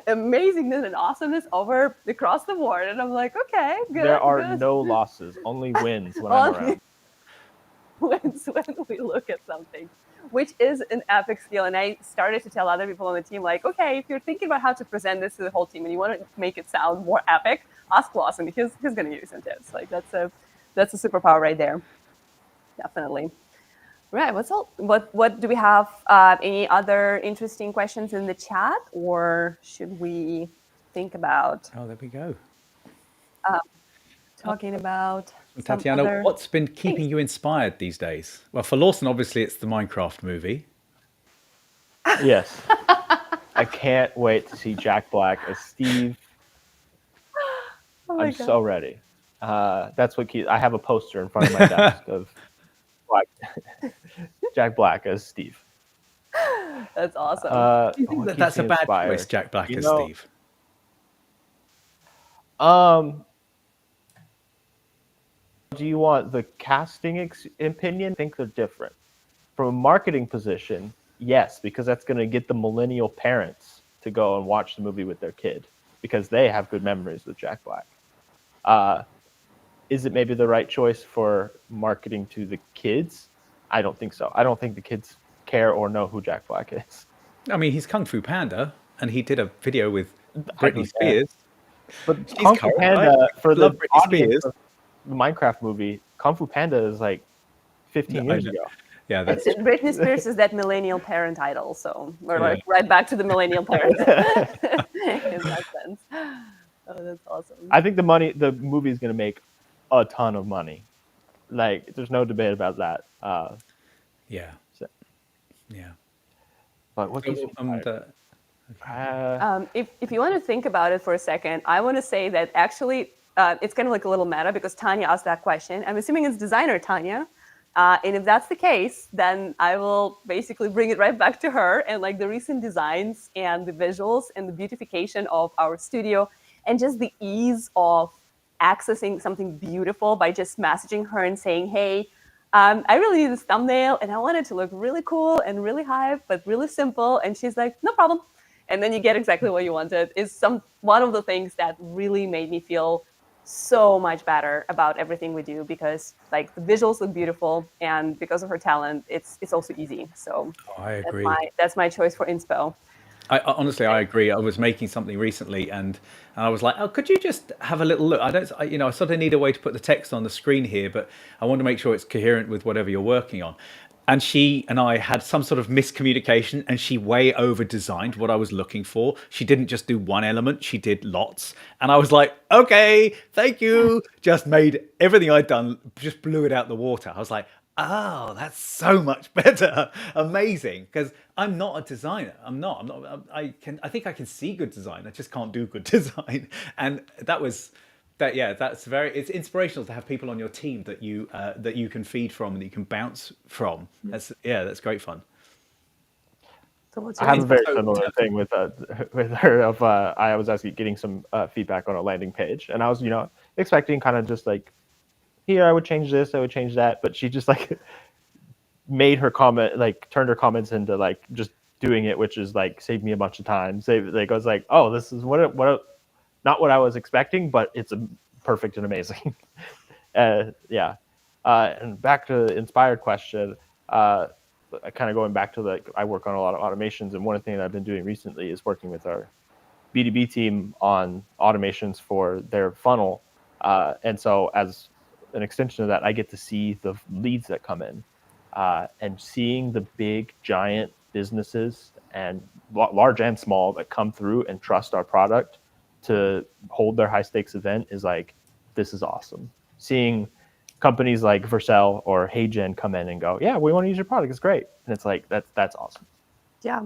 amazingness and awesomeness over across the board. And I'm like, okay, good. There are no losses, only wins when I'm around. Wins when we look at something, which is an epic skill. And I started to tell other people on the team, like, okay, if you're thinking about how to present this to the whole team and you want to make it sound more epic, ask Lawson. He's going to give you some tips. Like that's a superpower right there. Definitely. Right. What do we have? Any other interesting questions in the chat, or should we think about? Oh, there we go. Talking about some Tatiana, other what's been things. keeping you inspired these days? Well, for Lawson, obviously, it's the Minecraft movie. Yes. I can't wait to see Jack Black as Steve. Oh my I'm god, so ready. That's what I have a poster in front of my desk of Black, Jack Black as Steve. that's awesome. Do you think What that keeps that's a me bad choice, inspired? Jack Black You as know, Steve? do you want the casting opinion? I think they're different. From a marketing position, yes, because that's going to get the millennial parents to go and watch the movie with their kid because they have good memories with Jack Black. Is it maybe the right choice for marketing to the kids? I don't think so. I don't think the kids care or know who Jack Black is. I mean, he's Kung Fu Panda, and he did a video with I Britney don't care. Spears. But She's Kung Fu current, right? Panda, I for love the Britney audience Spears. of the Minecraft movie, Kung Fu Panda is like 15 I years know. ago. Yeah, And, that's and true. Britney Spears is that millennial parent idol, so we're Yeah. like right back to the millennial parent in that sense. Oh, that's awesome. I think the movie is going to make a ton of money. Like, there's no debate about that. Yeah. So, Yeah. but what keeps So, me fired? If you want to think about it for a second, I want to say that actually it's kind of like a little meta because Tanya asked that question. I'm assuming it's designer Tanya. And if that's the case, then I will basically bring it right back to her and like the recent designs and the visuals and the beautification of our studio and just the ease of accessing something beautiful by just messaging her and saying, hey, I really need this thumbnail and I want it to look really cool and really hype, but really simple. And she's like, no problem. And then you get exactly what you wanted. Is one of the things that really made me feel so much better about everything we do because like the visuals look beautiful and because of her talent, it's also easy. So I agree. that's my choice for inspo. Honestly, I agree. I was making something recently, and I was like, "Oh, could you just have a little look?" I sort of need a way to put the text on the screen here, but I want to make sure it's coherent with whatever you're working on. And she and I had some sort of miscommunication, and she way over designed what I was looking for. She didn't just do one element; she did lots. And I was like, "Okay, thank you." Just made everything I'd done, just blew it out the water. I was like, oh, that's so much better. Amazing. Because I'm not a designer. I'm not. I think I can see good design. I just can't do good design. And that was that. Yeah, that's very. It's inspirational to have people on your team that you can feed from and that you can bounce from. That's great fun. So what's I your have a very So, similar thing with her. Of I was actually getting some feedback on a landing page, and I was expecting kind of just like, here I would change this, I would change that, but she just like made her comment, like turned her comments into like just doing it, which is like saved me a bunch of time. Like I was like, oh, this is not what I was expecting, but it's perfect and amazing. Yeah. And back to the inspired question, kind of going back to like I work on a lot of automations, and one thing that I've been doing recently is working with our B2B team on automations for their funnel. And so as an extension of that, I get to see the leads that come in, and seeing the big giant businesses and large and small that come through and trust our product to hold their high stakes event is like, this is awesome. Seeing companies like Vercel or HeyGen come in and go, yeah, we want to use your product. It's great. And it's like, that's awesome. Yeah,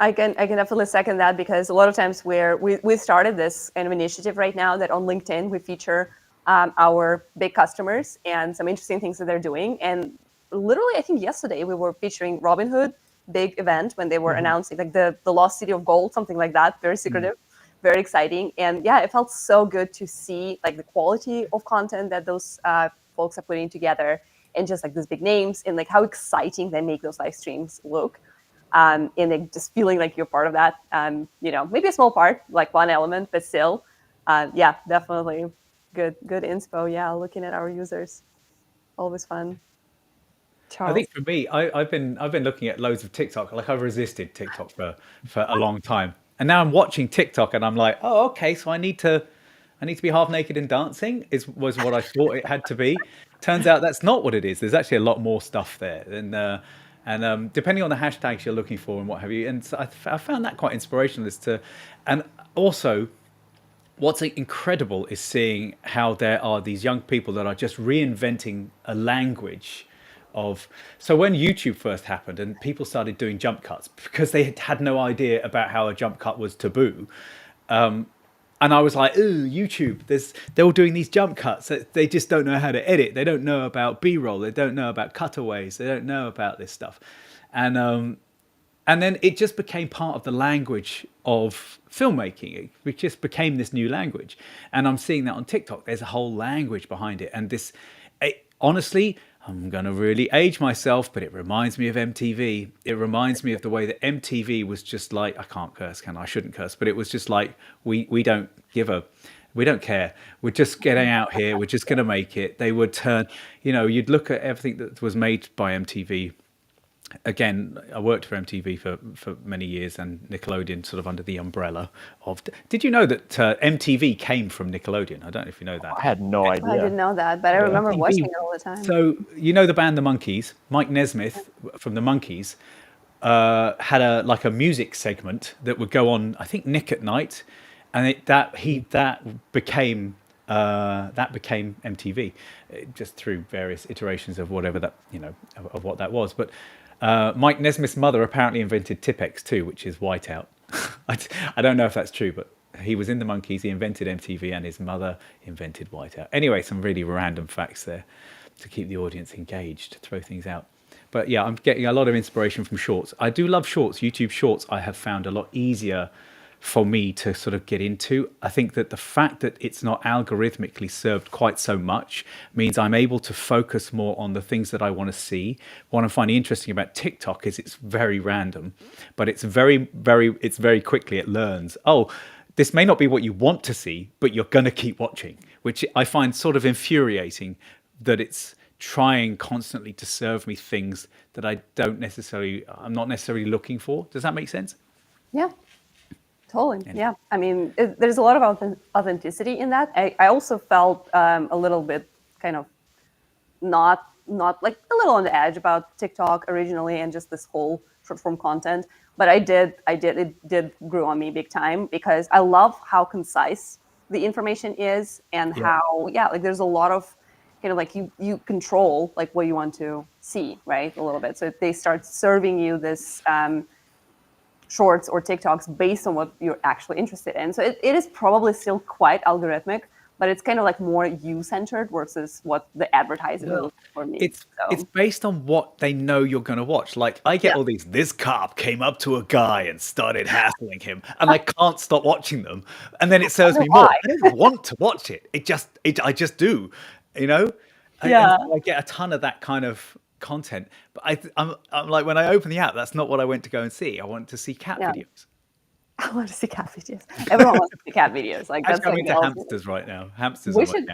I can definitely second that because a lot of times we started this kind of initiative right now that on LinkedIn we feature our big customers and some interesting things that they're doing. And literally, I think yesterday we were featuring Robinhood, big event when they were announcing like the Lost City of Gold, something like that, very secretive, very exciting. And yeah, it felt so good to see like the quality of content that those folks are putting together and just like these big names and like how exciting they make those live streams look. And like, just feeling like you're part of that. Maybe a small part, like one element, but still, yeah, definitely good inspo. Yeah, looking at our users, always fun. I Charles, think for me, I've been looking at loads of TikTok. Like I've resisted TikTok for a long time, and now I'm watching TikTok, and I'm like, oh, okay, so I need to be half naked and dancing. Was what I thought it had to be. Turns out that's not what it is. There's actually a lot more stuff there, and depending on the hashtags you're looking for and what have you. And so I found that quite inspirational. And also what's incredible is seeing how there are these young people that are just reinventing a language of. So when YouTube first happened and people started doing jump cuts because they had no idea about how a jump cut was taboo, and I was like, ooh, YouTube, they're all doing these jump cuts. They just don't know how to edit. They don't know about B-roll. They don't know about cutaways. They don't know about this stuff. And then it just became part of the language of filmmaking. It just became this new language. And I'm seeing that on TikTok. There's a whole language behind it. And honestly, I'm going to really age myself, but it reminds me of MTV. It reminds me of the way that MTV was just like, I can't curse, can I? I shouldn't curse, but it was just like, we don't we don't care. We're just getting out here. We're just going to make it. They would turn, you'd look at everything that was made by MTV. Again, I worked for MTV for many years, and Nickelodeon sort of under the umbrella of. Did you know that MTV came from Nickelodeon? I don't know if you know that. I had no idea. I didn't know that, but I remember MTV, watching it all the time. So the band The Monkees, Mike Nesmith from The Monkees, had a music segment that would go on, I think, Nick at Night, and that became MTV, just through various iterations of whatever that of what that was, but. Mike Nesmith's mother apparently invented Tipex too, which is whiteout. I don't know if that's true, but he was in the Monkees, he invented MTV, and his mother invented whiteout. Anyway, some really random facts there to keep the audience engaged, to throw things out. But yeah, I'm getting a lot of inspiration from shorts. I do love shorts. YouTube shorts I have found a lot easier for me to sort of get into. I think that the fact that it's not algorithmically served quite so much means I'm able to focus more on the things that I want to see. What I'm finding interesting about TikTok is it's very random, but it's very quickly it learns, oh, this may not be what you want to see, but you're going to keep watching, which I find sort of infuriating, that it's trying constantly to serve me things that I'm not necessarily looking for. Does that make sense? Yeah. Totally. Yeah. I mean, there's a lot of authenticity in that. I also felt a little bit kind of not like a little on the edge about TikTok originally and just this whole short form content. But it did grow on me big time because I love how concise the information is and how, like there's a lot of kind of like you control like what you want to see, right? A little bit. So they start serving you this, shorts or TikToks based on what you're actually interested in. So it is probably still quite algorithmic, but it's kind of like more you-centered versus what the advertiser will for me. It's based on what they know you're going to watch. Like I get all these, this cop came up to a guy and started hassling him, and I can't stop watching them. And then it serves me more. I don't want to watch it. I just do, And so I get a ton of that kind of content, but I'm like, when I open the app, that's not what I went to go and see. I want to see cat videos. I want to see cat videos. Everyone wants to see cat videos. Like that's going into hamsters right now. Hamsters. We should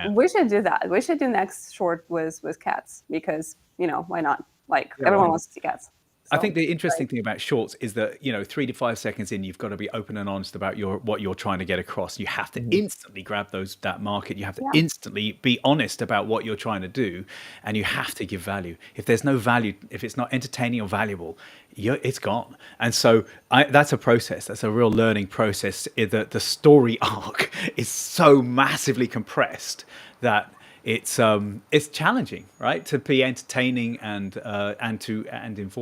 do that. We should do next short with cats because why not? Like everyone wants to see cats. I think the interesting thing about shorts is that 3 to 5 seconds in, you've got to be open and honest about what you're trying to get across. You have to instantly grab that market. You have to instantly be honest about what you're trying to do, and you have to give value. If there's no value, if it's not entertaining or valuable, it's gone. And so that's a process. That's a real learning process. The story arc is so massively compressed that it's challenging, right? To be entertaining and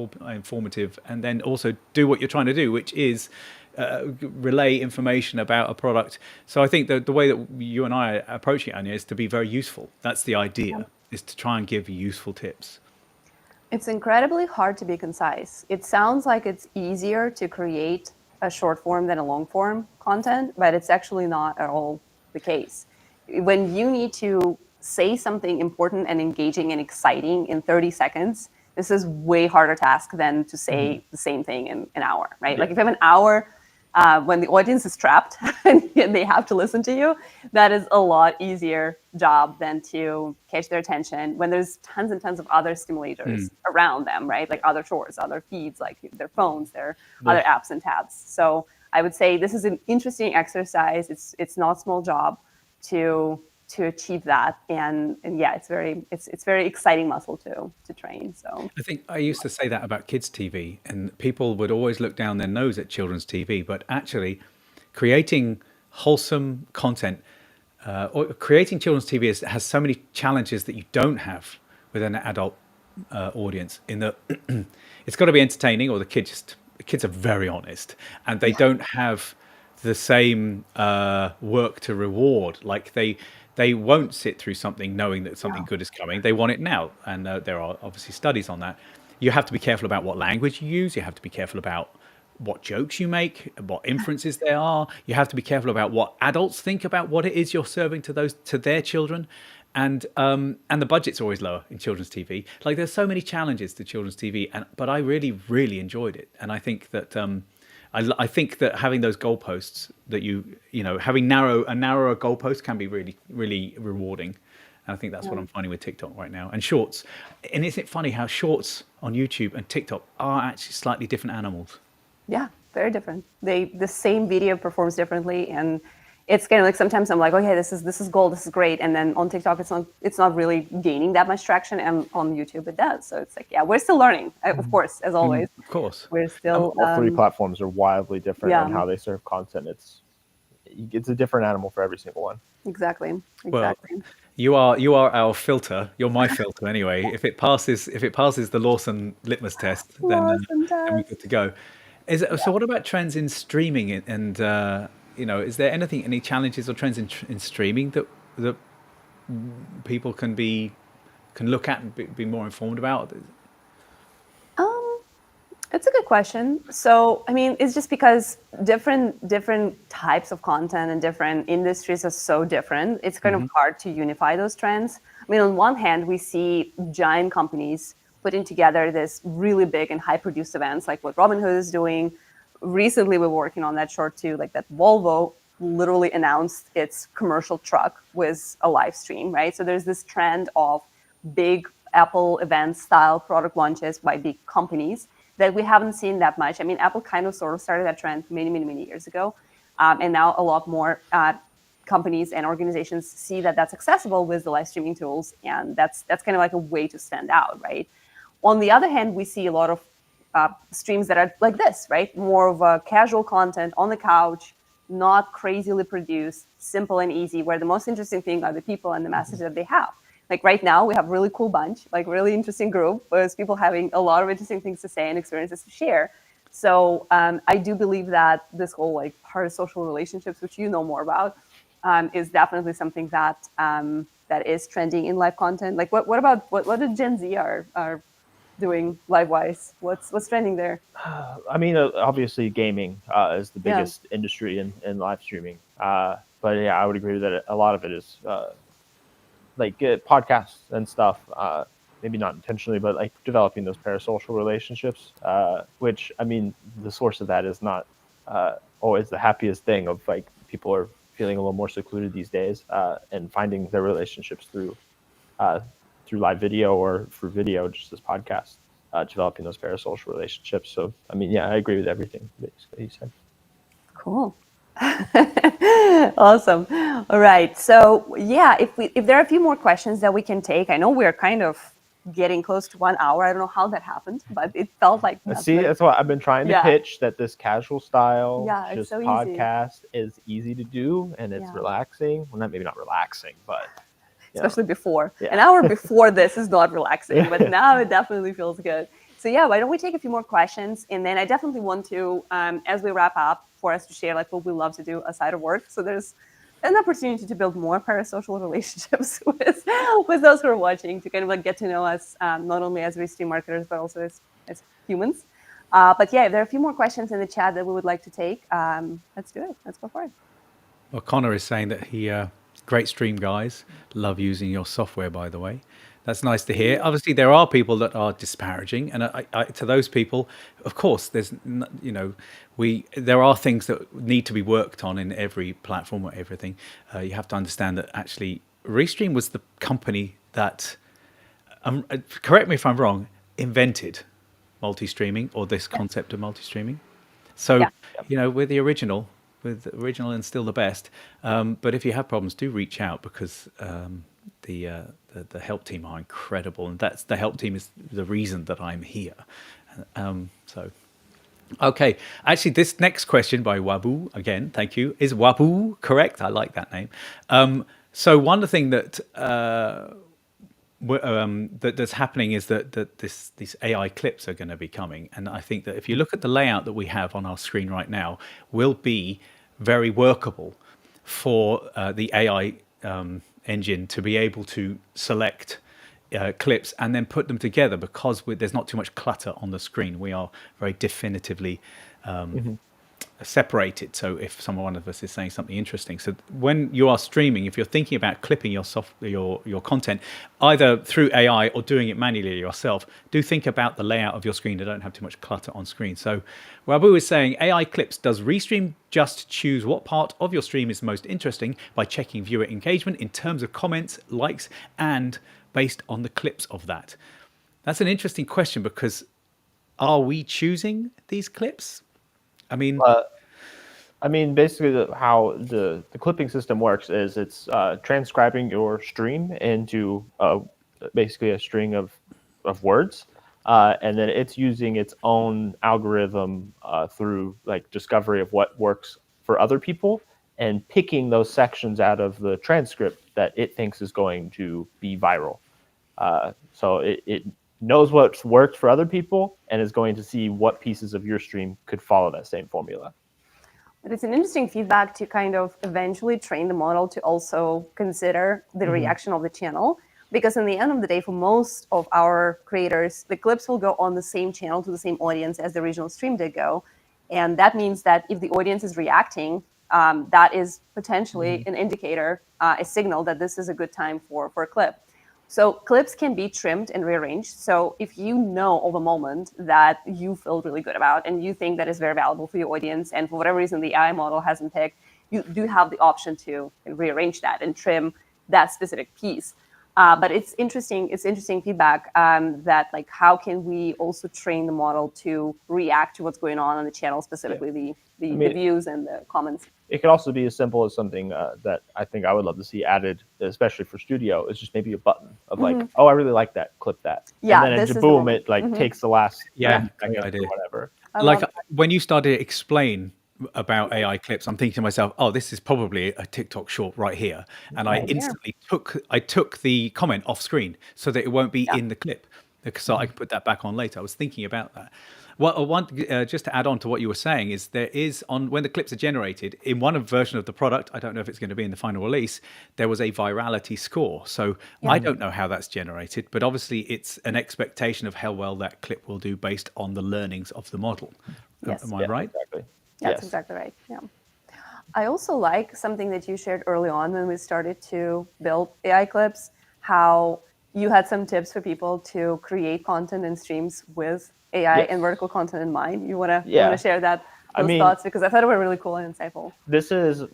informative, and then also do what you're trying to do, which is relay information about a product. So I think the way that you and I are approaching it, Anya, is to be very useful. That's the idea, is to try and give useful tips. It's incredibly hard to be concise. It sounds like it's easier to create a short form than a long form content, but it's actually not at all the case. When you need to say something important and engaging and exciting in 30 seconds, this is way harder task than to say the same thing in an hour, right? Like if you have an hour when the audience is trapped and they have to listen to you, that is a lot easier job than to catch their attention when there's tons and tons of other stimulators around them, right? Like other chores, other feeds, like their phones, their other apps and tabs. So I would say this is an interesting exercise. It's not a small job to achieve that, and it's very exciting muscle to train. So I think I used to say that about kids' TV, and people would always look down their nose at children's TV, but actually creating wholesome content. Or creating children's TV has so many challenges that you don't have with an adult audience. In that, it's got to be entertaining, or the kids are very honest, and they don't have the same work to reward. Like they won't sit through something knowing that something good is coming. They want it now, and there are obviously studies on that. You have to be careful about what language you use. You have to be careful about what jokes you make, what inferences there are. You have to be careful about what adults think about what it is you're serving to their children, and the budget's always lower in children's TV. Like there's so many challenges to children's TV, but I really enjoyed it, and I think that I think that having those goalposts that having a narrower goalpost can be really rewarding. And I think that's what I'm finding with TikTok right now, and Shorts. And isn't it funny how Shorts on YouTube and TikTok are actually slightly different animals? Yeah, very different. The same video performs differently, and it's kind of like sometimes I'm like, okay, this is gold, this is great, and then on TikTok it's not really gaining that much traction, and on YouTube it does. So it's like, yeah, we're still learning, of course, as always. Of course, we're still. All three platforms are wildly different on how they serve content. It's a different animal for every single one. Exactly. Well, you are our filter. You're my filter anyway. If it passes the Lawson litmus test, then we're good to go. So what about trends in streaming and is there any challenges or trends in streaming that people can look at and be more informed about? It's a good question. So, I mean, it's just because different types of content and different industries are so different. It's kind of hard to unify those trends. I mean, on one hand, we see giant companies putting together this really big and high-produced events, like what Robinhood is doing. Recently, we were working on that short too, like that Volvo literally announced its commercial truck with a live stream, right? So there's this trend of big Apple event style product launches by big companies that we haven't seen that much. I mean, Apple kind of sort of started that trend many years ago. And now a lot more companies and organizations see that that's accessible with the live streaming tools. And that's kind of like a way to stand out, right? On the other hand, we see a lot of streams that are like this, right? More of a casual content on the couch, not crazily produced, simple and easy, where the most interesting thing are the people and the message that they have. Like right now, we have a really cool bunch, like really interesting group with people having a lot of interesting things to say and experiences to share. So I do believe that this whole like parasocial relationships, which you know more about, is definitely something that that is trending in live content. Like what about what did Gen Z are doing live-wise? What's trending there? I mean, obviously gaming is the biggest industry in live streaming. But yeah, I would agree that a lot of it is like podcasts and stuff, maybe not intentionally, but like developing those parasocial relationships, which, I mean, the source of that is not always the happiest thing of like people are feeling a little more secluded these days and finding their relationships through live video or through video, just as podcasts, developing those parasocial relationships. So, I mean, yeah, I agree with everything that you said. Cool. Awesome. All right. So yeah, if there are a few more questions that we can take, I know we're kind of getting close to 1 hour. I don't know how that happened, but it felt like that's what I've been trying to pitch, that this casual style just so podcast is easy to do and it's relaxing. Well, maybe not relaxing, but especially before. An hour before this is not relaxing, but now it definitely feels good. So yeah, why don't we take a few more questions, and then I definitely want to, as we wrap up, for us to share like what we love to do aside of work. So there's an opportunity to build more parasocial relationships with those who are watching, to kind of like get to know us not only as Restream marketers but also as humans. But yeah, if there are a few more questions in the chat that we would like to take, let's do it. Let's go for it. Well, Connor is saying that he great stream, guys. Love using your software, by the way. That's nice to hear. Obviously, there are people that are disparaging, and to those people, of course, there are things that need to be worked on in every platform or everything. You have to understand that actually, Restream was the company that, correct me if I'm wrong, invented multi-streaming, or this concept of multi-streaming. So, we're the original. With the original and still the best, but if you have problems, do reach out, because the help team are incredible, and the help team is the reason that I'm here. So Okay, actually, this next question by Wabu, again, thank you, is Wabu correct? I like that name. So one thing that that's happening is that these AI clips are going to be coming, and I think that if you look at the layout that we have on our screen right now, will be very workable for the AI engine to be able to select clips and then put them together, because there's not too much clutter on the screen. We are very definitively separated. So if one of us is saying something interesting, so when you are streaming, if you're thinking about clipping your content either through AI or doing it manually yourself, do think about the layout of your screen. You don't have too much clutter on screen. So Wabu is saying, AI clips, does Restream just choose what part of your stream is most interesting by checking viewer engagement in terms of comments, likes, and based on the clips of that? That's an interesting question, because are we choosing these clips? I mean, Basically, how the clipping system works is it's transcribing your stream into basically a string of words, and then it's using its own algorithm through like discovery of what works for other people, and picking those sections out of the transcript that it thinks is going to be viral. So it knows what's worked for other people and is going to see what pieces of your stream could follow that same formula. But it's an interesting feedback to kind of eventually train the model to also consider the reaction of the channel. Because in the end of the day, for most of our creators, the clips will go on the same channel to the same audience as the original stream did go. And that means that if the audience is reacting, that is potentially an indicator, a signal that this is a good time for a clip. So clips can be trimmed and rearranged. So if you know of a moment that you feel really good about and you think that is very valuable for your audience, and for whatever reason the AI model hasn't picked, you do have the option to rearrange that and trim that specific piece. But it's interesting feedback that, like, how can we also train the model to react to what's going on the channel, specifically the views and the comments. It could also be as simple as something that I think I would love to see added, especially for studio, is just maybe a button of like, oh, I really like that, clip that. Yeah, and then boom, it like takes the last great idea. or whatever. Like when you started to explain about AI clips, I'm thinking to myself, oh, this is probably a TikTok short right here. And I instantly took the comment off screen so that it won't be in the clip, because I can put that back on later. I was thinking about that. Well, just to add on to what you were saying, is there is, when the clips are generated, in one version of the product, I don't know if it's going to be in the final release, there was a virality score. So I don't know how that's generated, but obviously it's an expectation of how well that clip will do based on the learnings of the model. Yes. Am I right? Exactly. That's exactly right. Yeah. I also like something that you shared early on when we started to build AI clips, how you had some tips for people to create content and streams with AI and vertical content in mind. You want to share those thoughts, because I thought it were really cool and insightful. This is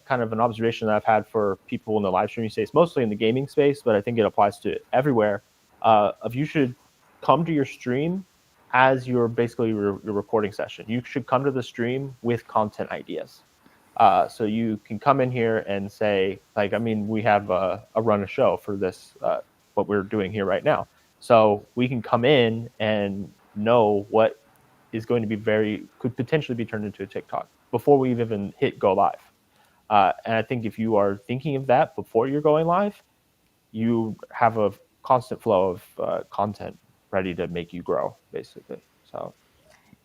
kind of an observation that I've had for people in the live streaming space, mostly in the gaming space, but I think it applies to everywhere. Of you should come to your stream as your recording session. You should come to the stream with content ideas. So you can come in here and say, like, I mean, we have a run a show for this, what we're doing here right now. So we can come in and know what is going to be could potentially be turned into a TikTok before we even hit go live. And I think if you are thinking of that before you're going live, you have a constant flow of content ready to make you grow, basically. So.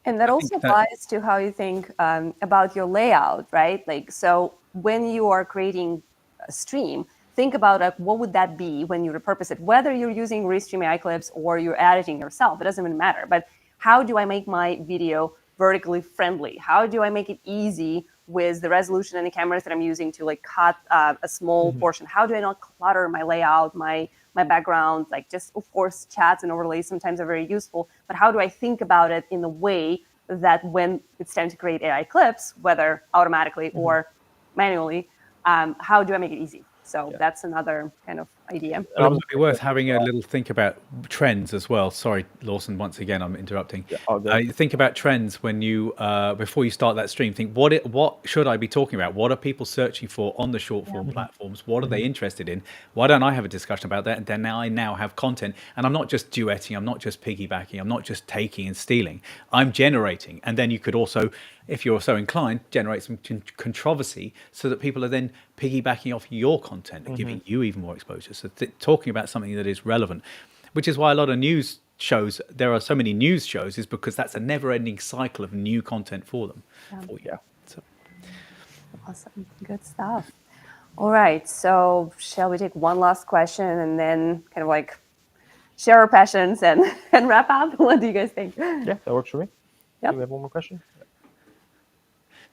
And that also applies to how you think about your layout, right? Like, so when you are creating a stream, think about like, what would that be when you repurpose it? Whether you're using Restream AI clips or you're editing yourself, it doesn't even matter. But how do I make my video vertically friendly? How do I make it easy with the resolution and the cameras that I'm using to like cut a small portion? How do I not clutter my layout, my background? Like, just, of course, chats and overlays sometimes are very useful, but how do I think about it in a way that when it's time to create AI clips, whether automatically or manually, how do I make it easy? So that's another kind of idea. Well, it might be worth having a little think about trends as well. Sorry, Lawson, once again, I'm interrupting. Yeah, all good. Think about trends when you before you start that stream. Think what should I be talking about? What are people searching for on the short form platforms? What are they interested in? Why don't I have a discussion about that? And then I now have content, and I'm not just duetting. I'm not just piggybacking. I'm not just taking and stealing. I'm generating, and then you could also, if you're so inclined, generate some controversy so that people are then piggybacking off your content and giving you even more exposure. So talking about something that is relevant, which is why a lot of news shows, there are so many news shows, is because that's a never-ending cycle of new content for them. For you. So. Awesome. Good stuff. All right. So shall we take one last question and then kind of like share our passions and wrap up? What do you guys think? Yeah, that works for me. Yep. Do we have one more question?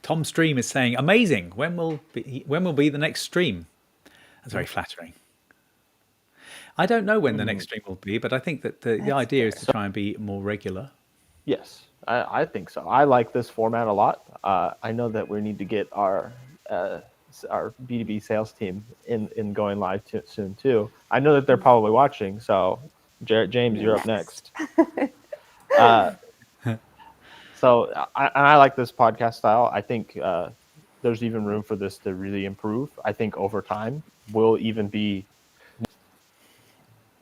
Tom Stream is saying, amazing. When will be the next stream? That's very flattering. I don't know when the next stream will be, but I think that the idea is to try and be more regular. Yes, I think so. I like this format a lot. I know that we need to get our B2B sales team in going live soon too. I know that they're probably watching. So, James, you're up next. So I like this podcast style. I think there's even room for this to really improve. I think over time we'll even be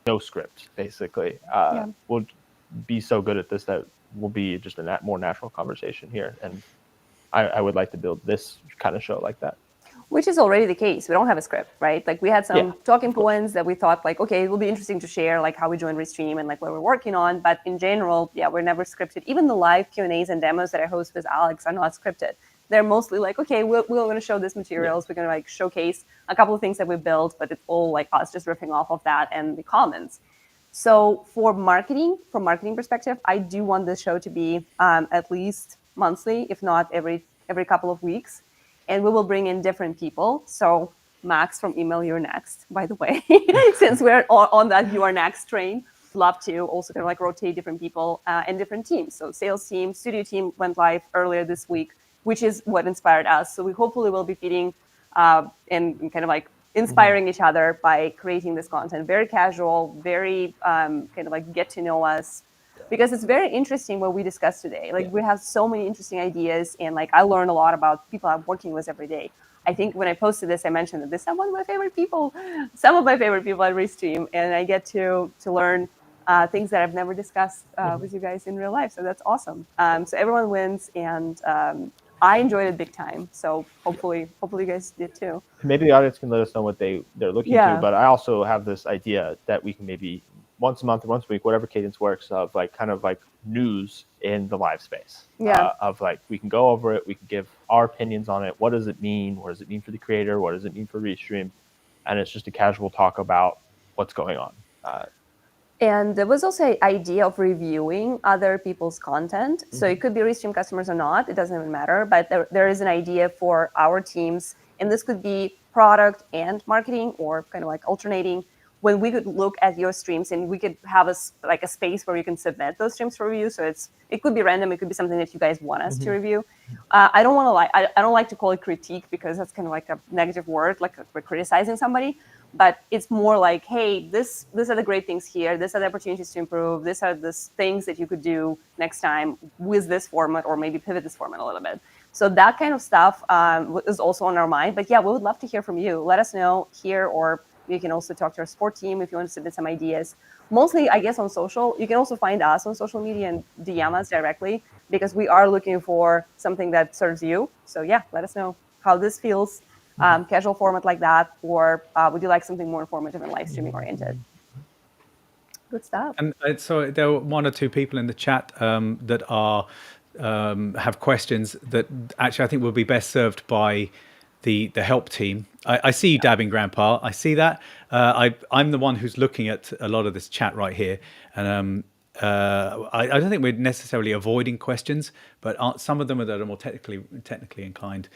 no script, basically. We'll be so good at this that we'll be just a more natural conversation here. And I would like to build this kind of show like that. Which is already the case. We don't have a script, right? Like we had some talking points that we thought like, okay, it will be interesting to share, like how we joined Restream and like what we're working on. But in general, we're never scripted. Even the live Q&As and demos that I host with Alex are not scripted. They're mostly like, okay, we're going to show this materials. We're going to like showcase a couple of things that we built, but it's all like us just riffing off of that and the comments. So from marketing perspective, I do want this show to be at least monthly, if not every couple of weeks. And we will bring in different people. So Max from Email You're Next, by the way, since we're on that You Are Next train, love to also kind of like rotate different people and different teams. So sales team, studio team went live earlier this week, which is what inspired us. So we hopefully will be feeding and kind of like inspiring each other by creating this content. Very casual, very kind of like get to know us. Because it's very interesting what we discussed today. Like we have so many interesting ideas, and like I learn a lot about people I'm working with every day. I think when I posted this, I mentioned that this is one of my favorite people, some of my favorite people at Restream, and I get to learn things that I've never discussed with you guys in real life. So that's awesome. So everyone wins, and I enjoyed it big time. So hopefully you guys did too. Maybe the audience can let us know what they're looking to. But I also have this idea that we can maybe once a month or once a week, whatever cadence works, of like kind of like news in the live space. Of like we can go over it, we can give our opinions on it. What does it mean? What does it mean for the creator? What does it mean for Restream? And it's just a casual talk about what's going on. And there was also an idea of reviewing other people's content. So it could be Restream customers or not, it doesn't even matter. But there is an idea for our teams, and this could be product and marketing or kind of like alternating, when we could look at your streams and we could have a space where you can submit those streams for review. So it could be random. It could be something that you guys want us to review. I don't want to I don't like to call it critique, because that's kind of like a negative word, like we're criticizing somebody. But it's more like, hey, these are the great things here. These are the opportunities to improve. These are the things that you could do next time with this format, or maybe pivot this format a little bit. So that kind of stuff is also on our mind. But yeah, we would love to hear from you. Let us know here, or you can also talk to our support team if you want to submit some ideas. Mostly, I guess, on social. You can also find us on social media and DM us directly, because we are looking for something that serves you. So yeah, let us know how this feels, casual format like that, or would you like something more informative and live streaming oriented? Good stuff. And so there were one or two people in the chat that are have questions that actually I think will be best served by the help team. I see you dabbing, Grandpa. I see that. I'm the one who's looking at a lot of this chat right here, and I don't think we're necessarily avoiding questions, but some of them that are more technically inclined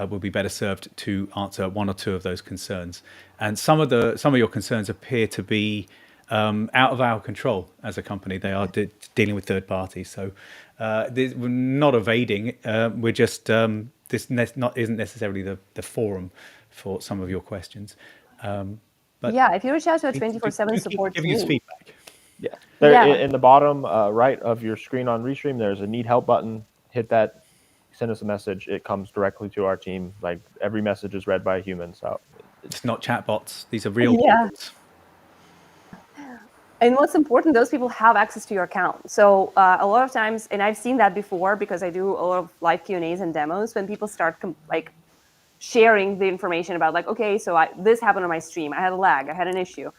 will be better served to answer one or two of those concerns. And some of your concerns appear to be out of our control as a company. They are dealing with third parties, so we're not evading. We're just isn't necessarily the forum for some of your questions. But yeah, if you reach out to a do 24/7 keep support giving us team, feedback. Yeah. There, Yeah. in the bottom right of your screen on Restream, there's a need help button. Hit that, send us a message. It comes directly to our team. Like every message is read by a human. So It's not chatbots. These are real Yeah. humans. And what's important, those people have access to your account. So a lot of times, and I've seen that before because I do a lot of live Q&As and demos, when people start like sharing the information about like, okay, so this happened on my stream. I had a lag. I had an issue.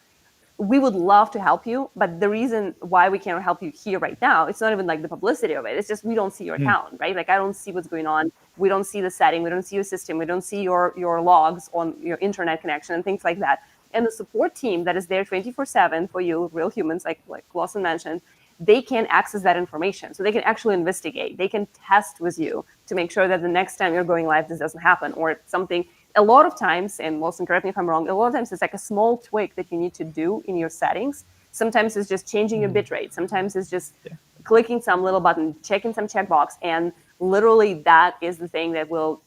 We would love to help you, but the reason why we can't help you here right now, it's not even like the publicity of it. It's just we don't see your account, right? Like I don't see what's going on. We don't see the setting. We don't see your system. We don't see your logs on your internet connection and things like that. And the support team that is there 24/7 for you, real humans, like Lawson mentioned, they can access that information. So they can actually investigate. They can test with you to make sure that the next time you're going live, this doesn't happen, or something. A lot of times, and Lawson, correct me if I'm wrong, a lot of times it's like a small tweak that you need to do in your settings. Sometimes it's just changing your bitrate. Sometimes it's just clicking some little button, checking some checkbox, and literally that is the thing that will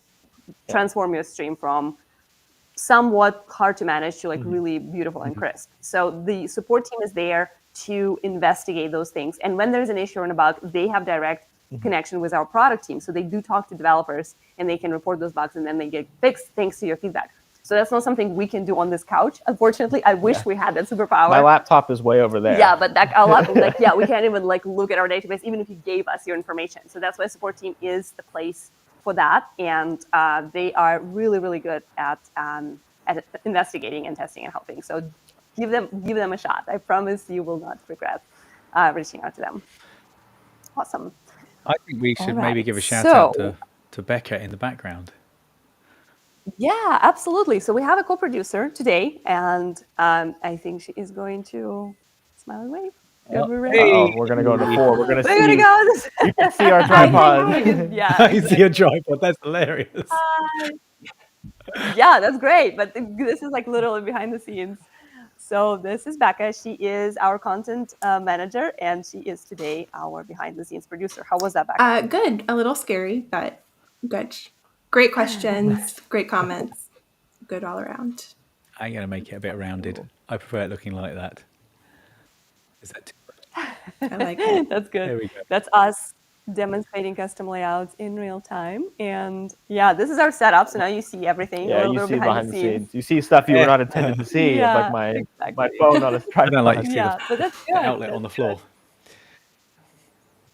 transform your stream from somewhat hard to manage to like really beautiful and crisp. So the support team is there to investigate those things. And when there's an issue or a bug, they have direct connection with our product team. So they do talk to developers and they can report those bugs and then they get fixed thanks to your feedback. So that's not something we can do on this couch. Unfortunately, I wish we had that superpower. my laptop is way over there. Yeah, but we can't even like look at our database, even if you gave us your information. So that's why support team is the place for that. And they are really, really good at investigating and testing and helping. So give them a shot. I promise you will not regret reaching out to them. Awesome. I think we should maybe give a shout out to Becca in the background. Yeah, absolutely. So we have a co-producer today, and I think she is going to smile and wave. Hey. We're going to go to 4. We're going to see. You can see our tripod. Yeah, I see a tripod. That's hilarious. Yeah, that's great. But this is like literally behind the scenes. So this is Becca. She is our content manager, and she is today our behind the scenes producer. How was that, Becca? Good. A little scary, but good. Great questions. Great comments. Good all around. I'm going to make it a bit rounded. I prefer it looking like that. Is that too much? I like it. That's good. There we go. That's us demonstrating custom layouts in real time. And yeah, this is our setup. So now you see everything. Yeah, you see behind the scenes. You see stuff you were not intended to see. Yeah, like my phone on a tripod. I don't like to see but that's good. the outlet on the floor.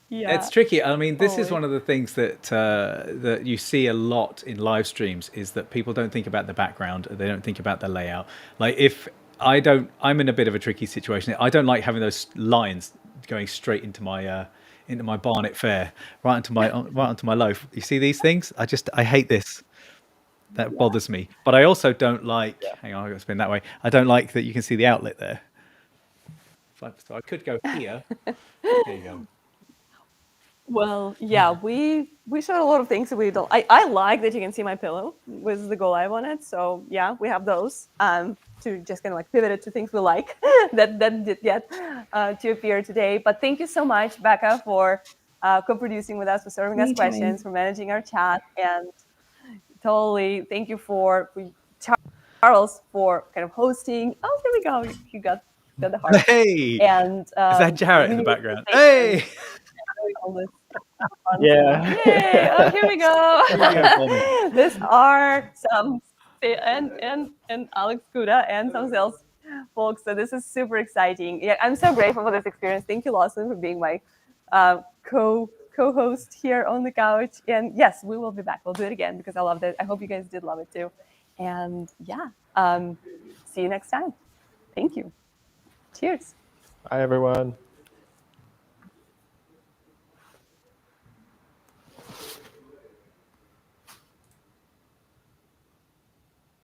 Yeah. It's tricky. I mean, this is one of the things that that you see a lot in live streams is that people don't think about the background. They don't think about the layout. Like if I'm in a bit of a tricky situation. I don't like having those lines going straight into my Barnet fare, right onto my loaf. You see these things? I hate this. That bothers me. But I also don't like. Hang on, I've got to spin that way. I don't like that you can see the outlet there. So I could go here. There you go. Well, yeah, we showed a lot of things that we don't. I like that you can see my pillow with the go live on it. So yeah, we have those to just kind of like pivot it to things we like that did get to appear today. But thank you so much, Becca, for co-producing with us, for serving us questions, for managing our chat, and totally thank you for Charles for kind of hosting. Oh, there we go. You got the heart. Hey, and is that Jarrett in the background? Hey. Yeah. Yay! Oh, here we go. These are some and Alex Kuda and some sales folks. So this is super exciting. Yeah, I'm so grateful for this experience. Thank you, Lawson, for being my co-host here on the couch. And yes, we will be back. We'll do it again because I loved it. I hope you guys did love it too. And yeah, see you next time. Thank you. Cheers. Bye, everyone.